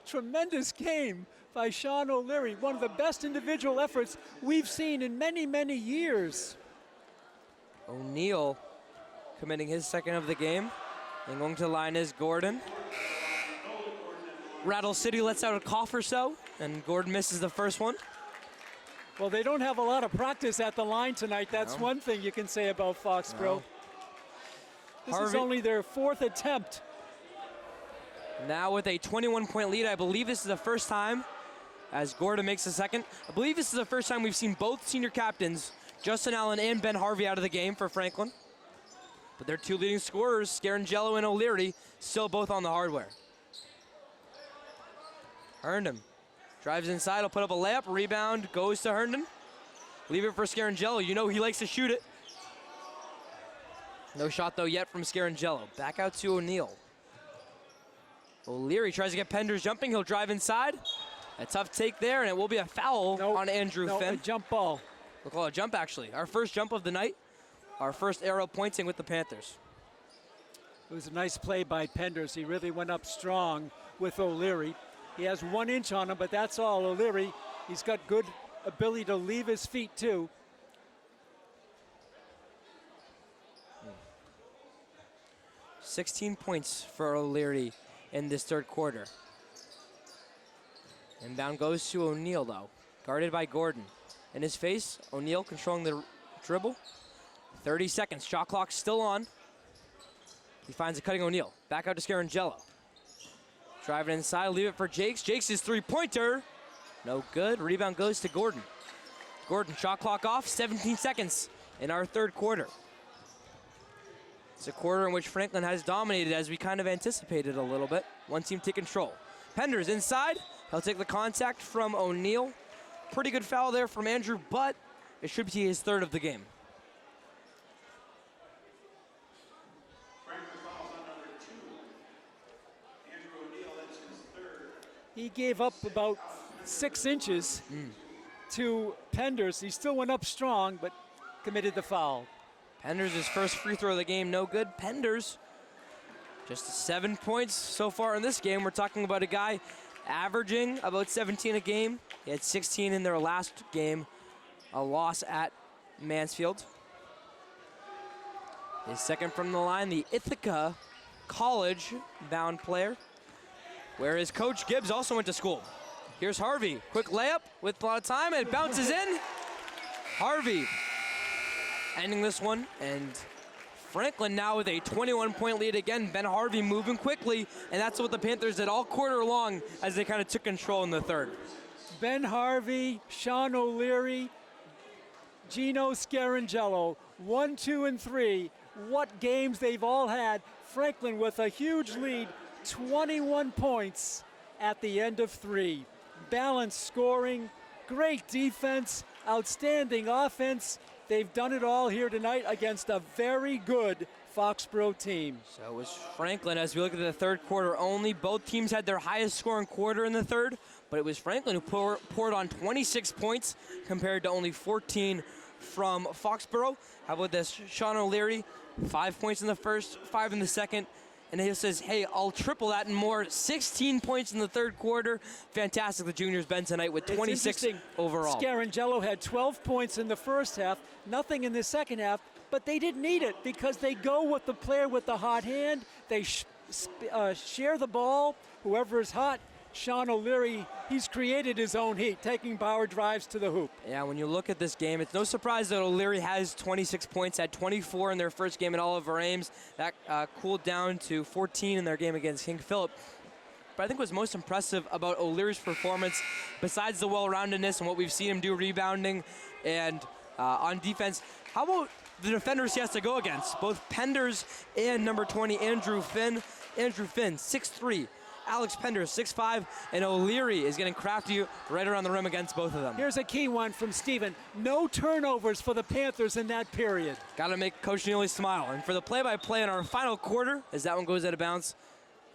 Tremendous game by Sean O'Leary. One of the best individual efforts we've seen in many, many years. O'Neal committing his second of the game. And going to the line is Gordon. Rattle City lets out a cough or so, and Gordon misses the first one. Well, they don't have a lot of practice at the line tonight. That's one thing you can say about Foxboro. No. This is only their 4th attempt. Now with a 21-point lead, I believe this is the first time, as Gordon makes the second, I believe this is the first time we've seen both senior captains, Justin Allen and Ben Harvey, out of the game for Franklin. But their 2 leading scorers, Scarangello and O'Leary, still both on the hardware. Herndon drives inside, he'll put up a layup, rebound goes to Herndon. Leave it for Scarangello, you know he likes to shoot it. No shot though yet from Scarangello. Back out to O'Neal. O'Leary tries to get Penders jumping, he'll drive inside. A tough take there, and it will be a foul on Andrew Finn. A jump ball. We'll call it a jump, actually. Our first jump of the night. Our first arrow pointing with the Panthers. It was a nice play by Penders. He really went up strong with O'Leary. He has 1 inch on him, but that's all. O'Leary, he's got good ability to leave his feet, too. Hmm. 16 points for O'Leary in this third quarter. Inbound goes to O'Neal, though. Guarded by Gordon. In his face, O'Neal controlling the dribble. 30 seconds, shot clock still on. He finds a cutting O'Neal. Back out to Scarangello. Drive it inside, leave it for Jakes. Jakes' 3-pointer. No good, rebound goes to Gordon. Gordon, shot clock off, 17 seconds in our third quarter. It's a quarter in which Franklin has dominated, as we kind of anticipated a little bit. One team take control. Penders inside, he'll take the contact from O'Neal. Pretty good foul there from Andrew, but It should be his third of the game. He gave up about 6 inches to Penders. He still went up strong, but committed the foul. Penders, his first free throw of the game, no good. Penders, just 7 points so far in this game. We're talking about a guy averaging about 17 a game. He had 16 in their last game, a loss at Mansfield. His second from the line, the Ithaca College-bound player, where his coach Gibbs also went to school. Here's Harvey, quick layup with a lot of time, and it bounces in. Harvey ending this one, and Franklin now with a 21-point lead again. Ben Harvey moving quickly, and that's what the Panthers did all quarter long as they kind of took control in the third. Ben Harvey, Sean O'Leary, Gino Scarangello, 1, 2, and 3. What games they've all had. Franklin with a huge lead, 21 points at the end of 3. Balanced scoring, great defense, outstanding offense. They've done it all here tonight against a very good Foxboro team. So it was Franklin as we look at the third quarter only. Both teams had their highest scoring quarter in the third, but it was Franklin who poured on 26 points compared to only 14 from Foxboro. How about this? Sean O'Leary, 5 points in the first, 5 in the second. And he says, hey, I'll triple that and more. 16 points in the third quarter. Fantastic, the juniors been tonight with 26 overall. Scarangello had 12 points in the first half, nothing in the second half, but they didn't need it because they go with the player with the hot hand. They share the ball, whoever is hot. Sean O'Leary, he's created his own heat, taking power drives to the hoop. Yeah, when you look at this game, it's no surprise that O'Leary has 26 points, had 24 in their first game at Oliver Ames. That cooled down to 14 in their game against King Philip. But I think what's most impressive about O'Leary's performance, besides the well-roundedness and what we've seen him do rebounding and on defense, how about the defenders he has to go against? Both Penders and number 20, Andrew Finn. Andrew Finn, 6'3". Alex Penders, 6'5", and O'Leary is getting crafty right around the rim against both of them. Here's a key one from Steven. No turnovers for the Panthers in that period. Got to make Coach Neely smile. And for the play-by-play in our final quarter, as that one goes out of bounds,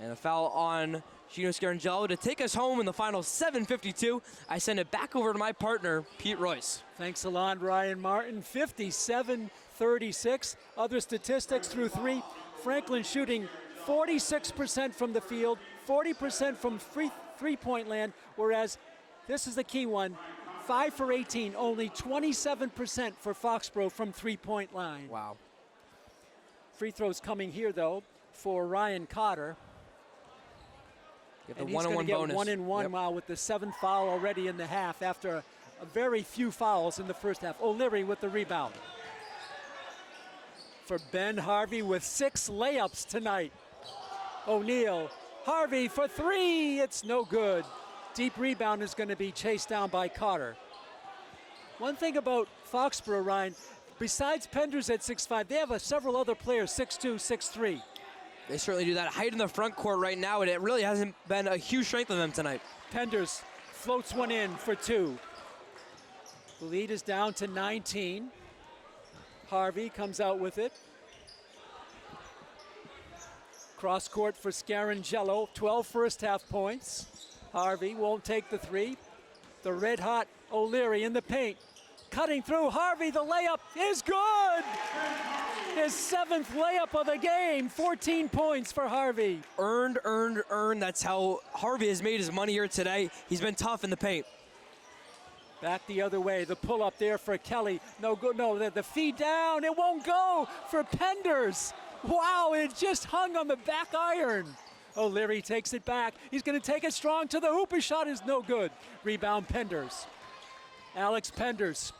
and a foul on Gino Scarangello to take us home in the final 7:52. I send it back over to my partner, Pete Royce. Thanks a lot, Ryan Martin. 57-36. Other statistics through 3. Franklin shooting 46% from the field, 40% from three-point land, whereas this is the key one, 5 for 18, only 27% for Foxboro from three-point line. Wow. Free throws coming here, though, for Ryan Cotter. You have and the he's going to get bonus. 1 and 1 Yep. with the 7th foul already in the half after a very few fouls in the first half. O'Leary with the rebound. For Ben Harvey with 6 layups tonight. O'Neal, Harvey for 3, it's no good. Deep rebound is going to be chased down by Cotter. One thing about Foxboro, Ryan, besides Penders at 6'5", they have several other players, 6'2", 6'3". They certainly do that. Height in the front court right now, and it really hasn't been a huge strength of them tonight. Penders floats one in for 2. The lead is down to 19. Harvey comes out with it. Cross court for Scarangello, 12 first half points. Harvey won't take the 3. The red hot O'Leary in the paint. Cutting through, Harvey, the layup is good! His 7th layup of the game, 14 points for Harvey. Earned. That's how Harvey has made his money here today. He's been tough in the paint. Back the other way, the pull up there for Kelly. No good, no, the feed down, it won't go for Penders. Wow, it just hung on the back iron. O'Leary takes it back. He's going to take it strong to the hoop. His shot is no good. Rebound Penders. Alex Penders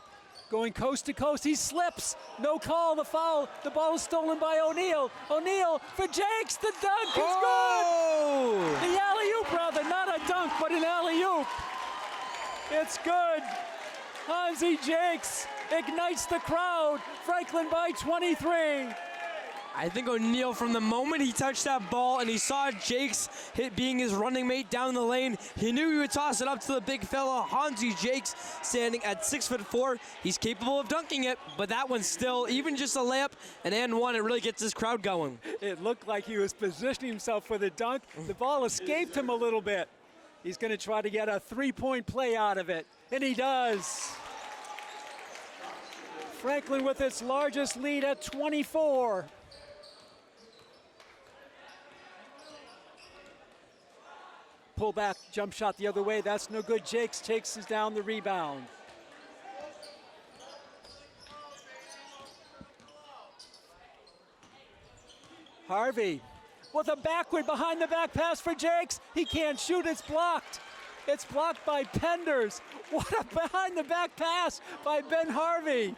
going coast to coast. He slips. No call, the foul. The ball is stolen by O'Neal. O'Neal for Jakes. The dunk is good. The alley-oop, rather. Not a dunk, but an alley-oop. It's good. Hansi Jakes ignites the crowd. Franklin by 23. I think O'Neal, from the moment he touched that ball and he saw Jakes being his running mate down the lane, he knew he would toss it up to the big fella, Hansi Jakes, standing at 6'4". He's capable of dunking it, but that one's still, even just a layup, an and one, it really gets this crowd going. It looked like he was positioning himself for the dunk. The ball escaped him a little bit. He's going to try to get a three-point play out of it, and he does. Franklin with its largest lead at 24. Pull back, jump shot the other way. That's no good. Jakes takes us down the rebound. Harvey with a backward behind the back pass for Jakes. He can't shoot, it's blocked. It's blocked by Penders. What a behind the back pass by Ben Harvey.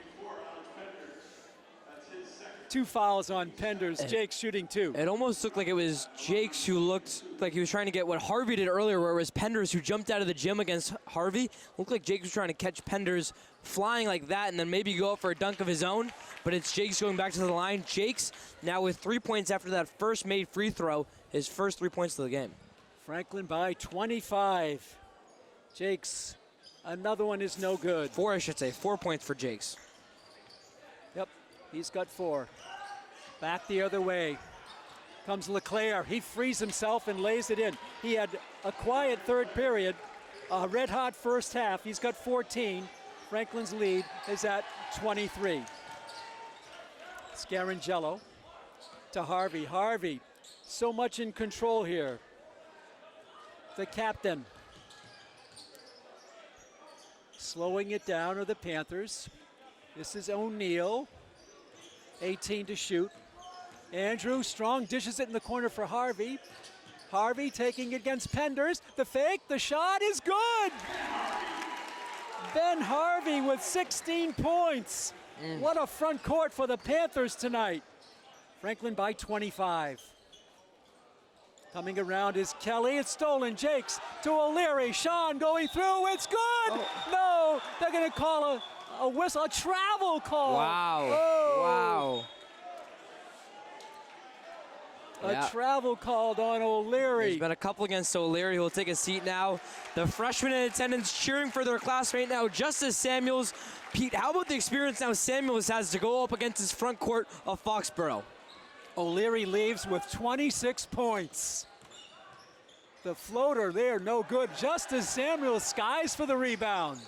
2 fouls on Penders. Jakes shooting 2. It almost looked like it was Jakes who looked like he was trying to get what Harvey did earlier, where it was Penders who jumped out of the gym against Harvey. Looked like Jakes was trying to catch Penders flying like that and then maybe go up for a dunk of his own, but it's Jakes going back to the line. Jakes now with 3 points after that first made free throw, his first 3 points of the game. Franklin by 25. Jakes, another one is no good. 4, I should say. 4 points for Jakes. Yep, he's got 4. Back the other way. Comes LeClaire. He frees himself and lays it in. He had a quiet third period, a red-hot first half. He's got 14. Franklin's lead is at 23. Scarangello to Harvey. Harvey, so much in control here. The captain. Slowing it down are the Panthers. This is O'Neal. 18 to shoot. Andrew Strong dishes it in the corner for Harvey. Harvey taking it against Penders. The fake, the shot is good. Ben Harvey with 16 points. What a front court for the Panthers tonight. Franklin by 25. Coming around is Kelly. It's stolen. Jakes to O'Leary. Sean going through. It's good. Oh. No, they're going to call a whistle, a travel call. Wow. Oh. Wow. A travel called on O'Leary. There's been a couple against O'Leary who will take a seat now. The freshmen in attendance cheering for their classmate now, Justice Samuels. Pete, how about the experience now Samuels has to go up against his front court of Foxboro? O'Leary leaves with 26 points. The floater there, no good. Justice Samuels skies for the rebound.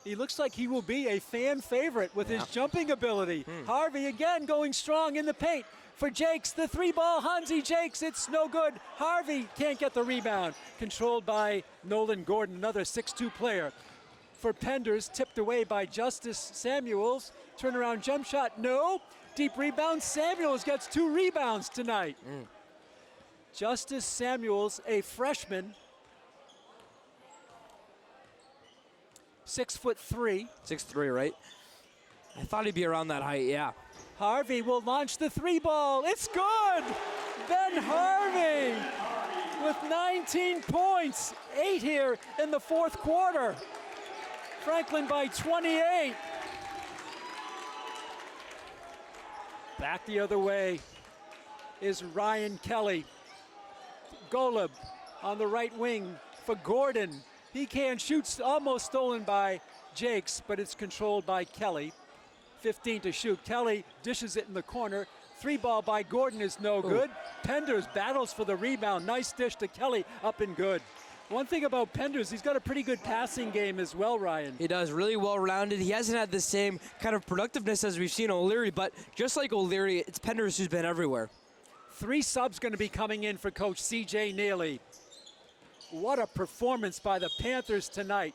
He looks like he will be a fan favorite with his jumping ability. Harvey again going strong in the paint. For Jakes, the 3-ball, Hansi Jakes, it's no good. Harvey can't get the rebound. Controlled by Nolan Gordon, another 6'2" player. For Penders, tipped away by Justice Samuels. Turnaround jump shot, no. Deep rebound, Samuels gets 2 rebounds tonight. Justice Samuels, a freshman. 6'3". 6'3", right? I thought he'd be around that height, yeah. Harvey will launch the 3-ball. It's good! Ben Harvey with 19 points. 8 here in the fourth quarter. Franklin by 28. Back the other way is Ryan Kelly. Golub on the right wing for Gordon. He can't shoot, almost stolen by Jakes, but it's controlled by Kelly. 15 to shoot. Kelly dishes it in the corner. 3-ball by Gordon is no good. Penders battles for the rebound. Nice dish to Kelly, up and good. One thing about Penders, he's got a pretty good passing game as well, Ryan. He does, really well-rounded. He hasn't had the same kind of productiveness as we've seen O'Leary, but just like O'Leary, it's Penders who's been everywhere. 3 subs going to be coming in for Coach C.J. Neely. What a performance by the Panthers tonight.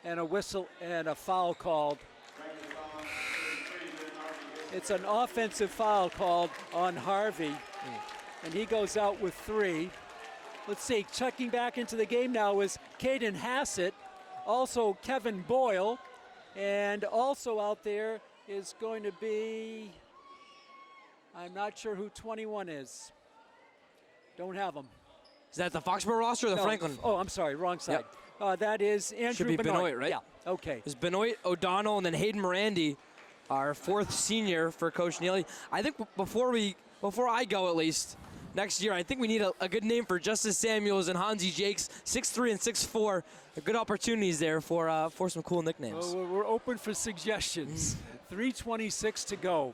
And a whistle and a foul called. It's an offensive foul called on Harvey, and he goes out with 3. Let's see, checking back into the game now is Caden Hassett, also Kevin Boyle, and also out there is going to be, I'm not sure who 21 is. Don't have him. Is that the Foxborough roster or the Franklin? Oh, I'm sorry, wrong side. That is Andrew Should be Benoit, right? Yeah, okay. It's Benoit, O'Donnell, and then Hayden Morandi our fourth senior for Coach Neely. I think before I go at least, next year, I think we need a good name for Justice Samuels and Hansi Jakes, 6'3" and 6'4". Good opportunities there for some cool nicknames. Well, we're open for suggestions. 3:26 to go.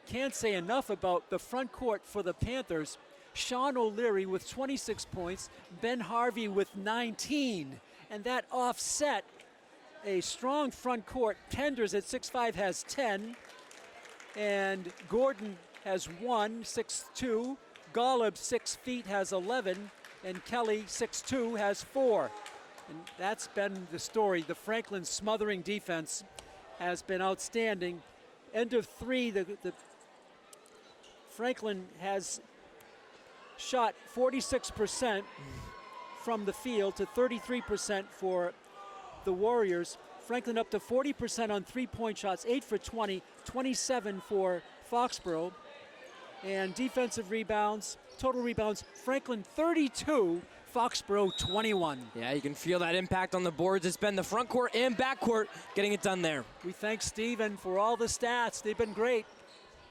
Can't say enough about the front court for the Panthers. Sean O'Leary with 26 points, Ben Harvey with 19, and that offset a strong front court. Penders at 6'5" has 10, and Gordon has 1, 6'2". Golub, 6 feet, has 11, and Kelly, 6'2", has 4. And that's been the story. The Franklin smothering defense has been outstanding. End of 3, the Franklin has shot 46% from the field to 33% for the Warriors. Franklin up to 40% on three-point shots, 8 for 20, 27 for Foxboro. And defensive rebounds, total rebounds, Franklin 32, Foxboro 21. Yeah, you can feel that impact on the boards. It's been the front court and back court getting it done there. We thank Steven for all the stats. They've been great.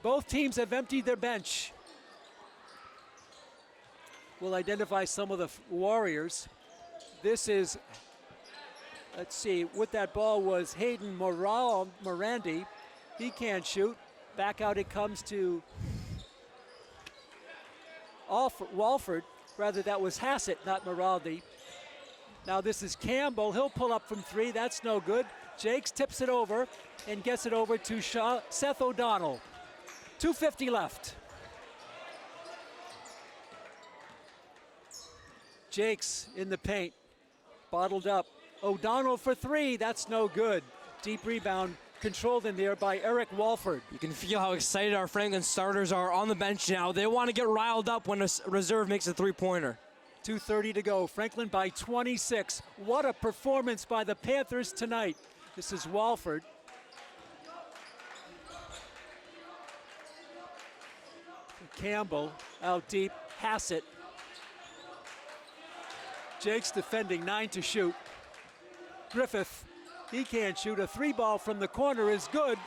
Both teams have emptied their bench. We'll identify some of the Warriors. This is, let's see, with that ball was Hayden Morandi. He can't shoot. Back out it comes to Walford. Rather, that was Hassett, not Moraldi. Now this is Campbell. He'll pull up from 3. That's no good. Jakes tips it over and gets it over to Seth O'Donnell. 2:50 left. Jakes in the paint. Bottled up. O'Donnell for 3. That's no good. Deep rebound. Controlled in there by Eric Walford. You can feel how excited our Franklin starters are on the bench now. They want to get riled up when a reserve makes a three-pointer. 2:30 to go. Franklin by 26. What a performance by the Panthers tonight. This is Walford. Campbell out deep. Hassett. Jakes defending, 9 to shoot. Griffith. He can't shoot. A 3-ball from the corner is good.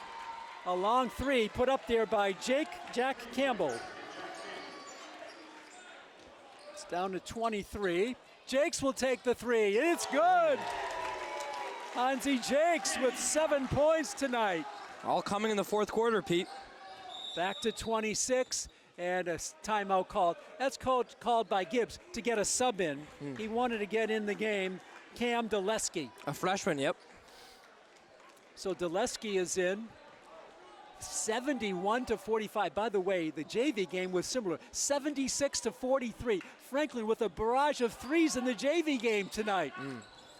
A long 3 put up there by Jack Campbell. It's down to 23. Jakes will take the 3, and it's good. Hansi Jakes with 7 points tonight. All coming in the fourth quarter, Pete. Back to 26, and a timeout called. That's called by Gibbs to get a sub in. He wanted to get in the game. Cam Dulesky. A freshman, yep. So Dulesky is in. 71 to 45. By the way, the JV game was similar. 76 to 43. Franklin with a barrage of threes in the JV game tonight.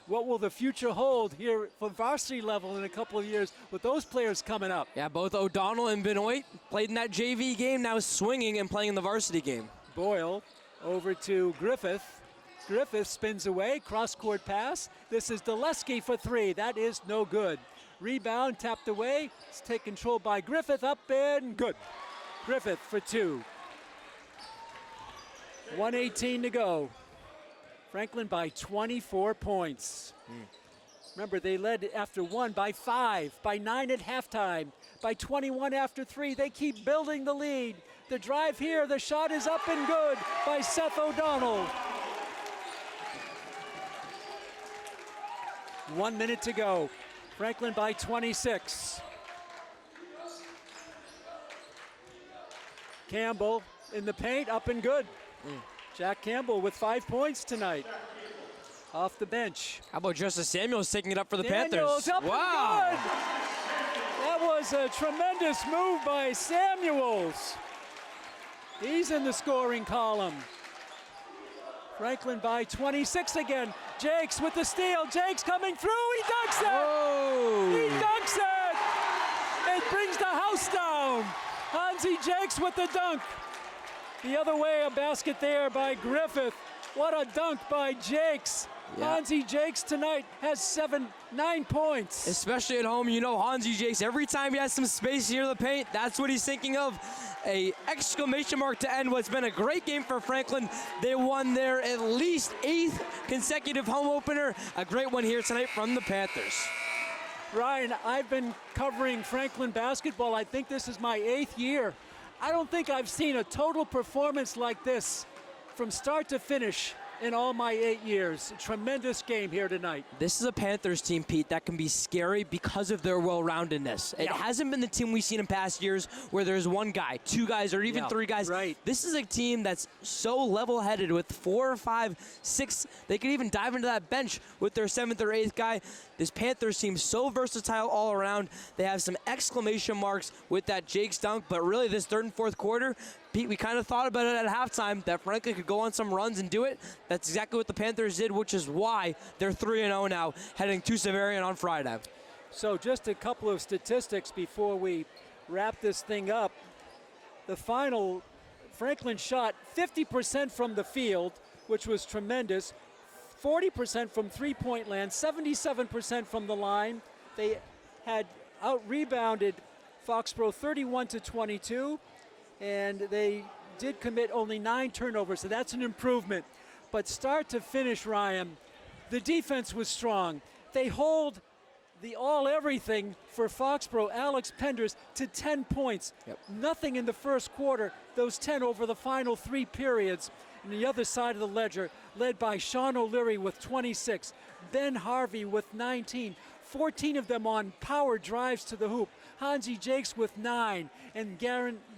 What will the future hold here for varsity level in a couple of years with those players coming up? Yeah, both O'Donnell and Benoit played in that JV game, now swinging and playing in the varsity game. Boyle over to Griffith. Griffith spins away, cross-court pass. This is Dulesky for 3. That is no good. Rebound tapped away. It's taken control by Griffith. Up and good. Griffith for 2. 1:18 to go. Franklin by 24 points. Remember, they led after 1 by 5, by 9 at halftime, by 21 after 3. They keep building the lead. The drive here, the shot is up and good by Seth O'Donnell. 1 minute to go. Franklin by 26. Campbell in the paint, up and good. Jack Campbell with 5 points tonight. Off the bench. How about Justice Samuels taking it up for the Samuels Panthers? Up Wow! And good. That was a tremendous move by Samuels. He's in the scoring column. Franklin by 26 again. Jakes with the steal. Jakes coming through. He dunks it. Whoa. He dunks it. It brings the house down. Hansi Jakes with the dunk. The other way, a basket there by Griffith. What a dunk by Jakes. Yeah. Hansi Jakes tonight has 9 points. Especially at home, you know Hansi Jakes, every time he has some space near the paint, that's what he's thinking of. A exclamation mark to end what's been a great game for Franklin. They won their at least 8th consecutive home opener. A great one here tonight from the Panthers. Ryan, I've been covering Franklin basketball. I think this is my 8th year. I don't think I've seen a total performance like this from start to finish in all my 8 years. Tremendous game here tonight. This is a Panthers team, Pete, that can be scary because of their well-roundedness. It hasn't been the team we've seen in past years where there's one guy, two guys, or even three guys. Right. This is a team that's so level-headed with 4, 5, 6. They could even dive into that bench with their 7th or 8th guy. This Panthers team so versatile all around. They have some exclamation marks with that Jake's dunk, but really this third and fourth quarter, Pete, we kind of thought about it at halftime that Franklin could go on some runs and do it. That's exactly what the Panthers did, which is why they're 3-0 now, heading to Severian on Friday. So just a couple of statistics before we wrap this thing up. The final, Franklin shot 50% from the field, which was tremendous, 40% from three-point land, 77% from the line. They had out-rebounded Foxboro 31-22. And they did commit only 9 turnovers, so that's an improvement. But start to finish, Ryan, the defense was strong. They hold the all-everything for Foxboro, Alex Penders, to 10 points. Nothing in the first quarter, those 10 over the final 3 periods. On the other side of the ledger, led by Sean O'Leary with 26, Ben Harvey with 19, 14 of them on power drives to the hoop. Hansi Jakes with 9, and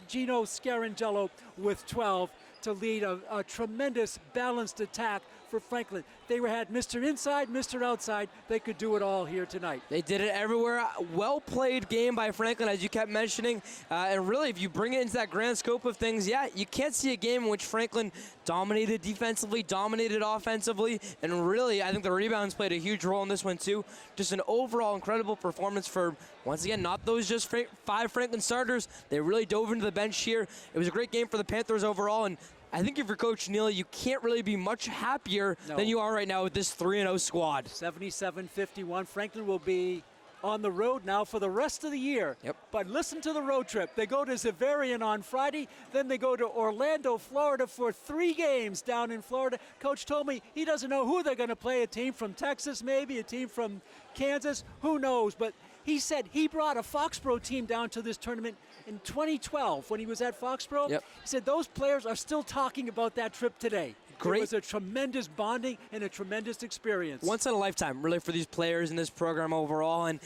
Gino Scarangello with 12 to lead a tremendous balanced attack for Franklin. They had Mr. Inside, Mr. Outside. They could do it all here tonight. They did it everywhere. Well-played game by Franklin, as you kept mentioning. And really, if you bring it into that grand scope of things, you can't see a game in which Franklin dominated defensively, dominated offensively, and really, I think the rebounds played a huge role in this one, too. Just an overall incredible performance for, once again, not those just 5 Franklin starters. They really dove into the bench here. It was a great game for the Panthers overall, and I think if you're Coach Neely, you can't really be much happier than you are right now with this 3-0 squad. 77-51. Franklin will be on the road now for the rest of the year. But listen to the road trip. They go to Severian on Friday, then they go to Orlando, Florida for 3 games down in Florida. Coach told me he doesn't know who they're going to play, a team from Texas maybe, a team from Kansas, who knows. But he said he brought a Foxboro team down to this tournament in 2012 when he was at Foxboro. He said those players are still talking about that trip today. Great. It was a tremendous bonding and a tremendous experience. Once in a lifetime, really, for these players in this program overall. And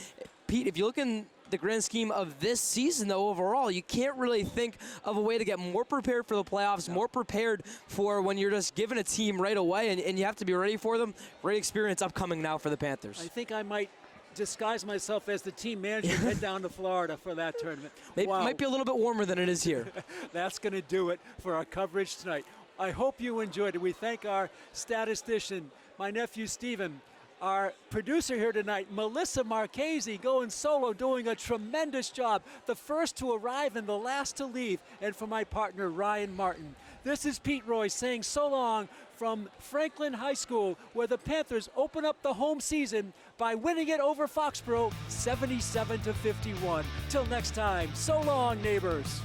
Pete, if you look in the grand scheme of this season, though, overall, you can't really think of a way to get more prepared for the playoffs, more prepared for when you're just given a team right away and you have to be ready for them. Great experience upcoming now for the Panthers. I think I might disguise myself as the team manager and head down to Florida for that tournament. Maybe, might be a little bit warmer than it is here. That's going to do it for our coverage tonight. I hope you enjoyed it. We thank our statistician, my nephew Stephen, our producer here tonight, Melissa Marchese, going solo, doing a tremendous job. The first to arrive and the last to leave. And for my partner, Ryan Martin. This is Pete Roy saying so long from Franklin High School, where the Panthers open up the home season by winning it over Foxboro 77-51. Till next time, so long, neighbors.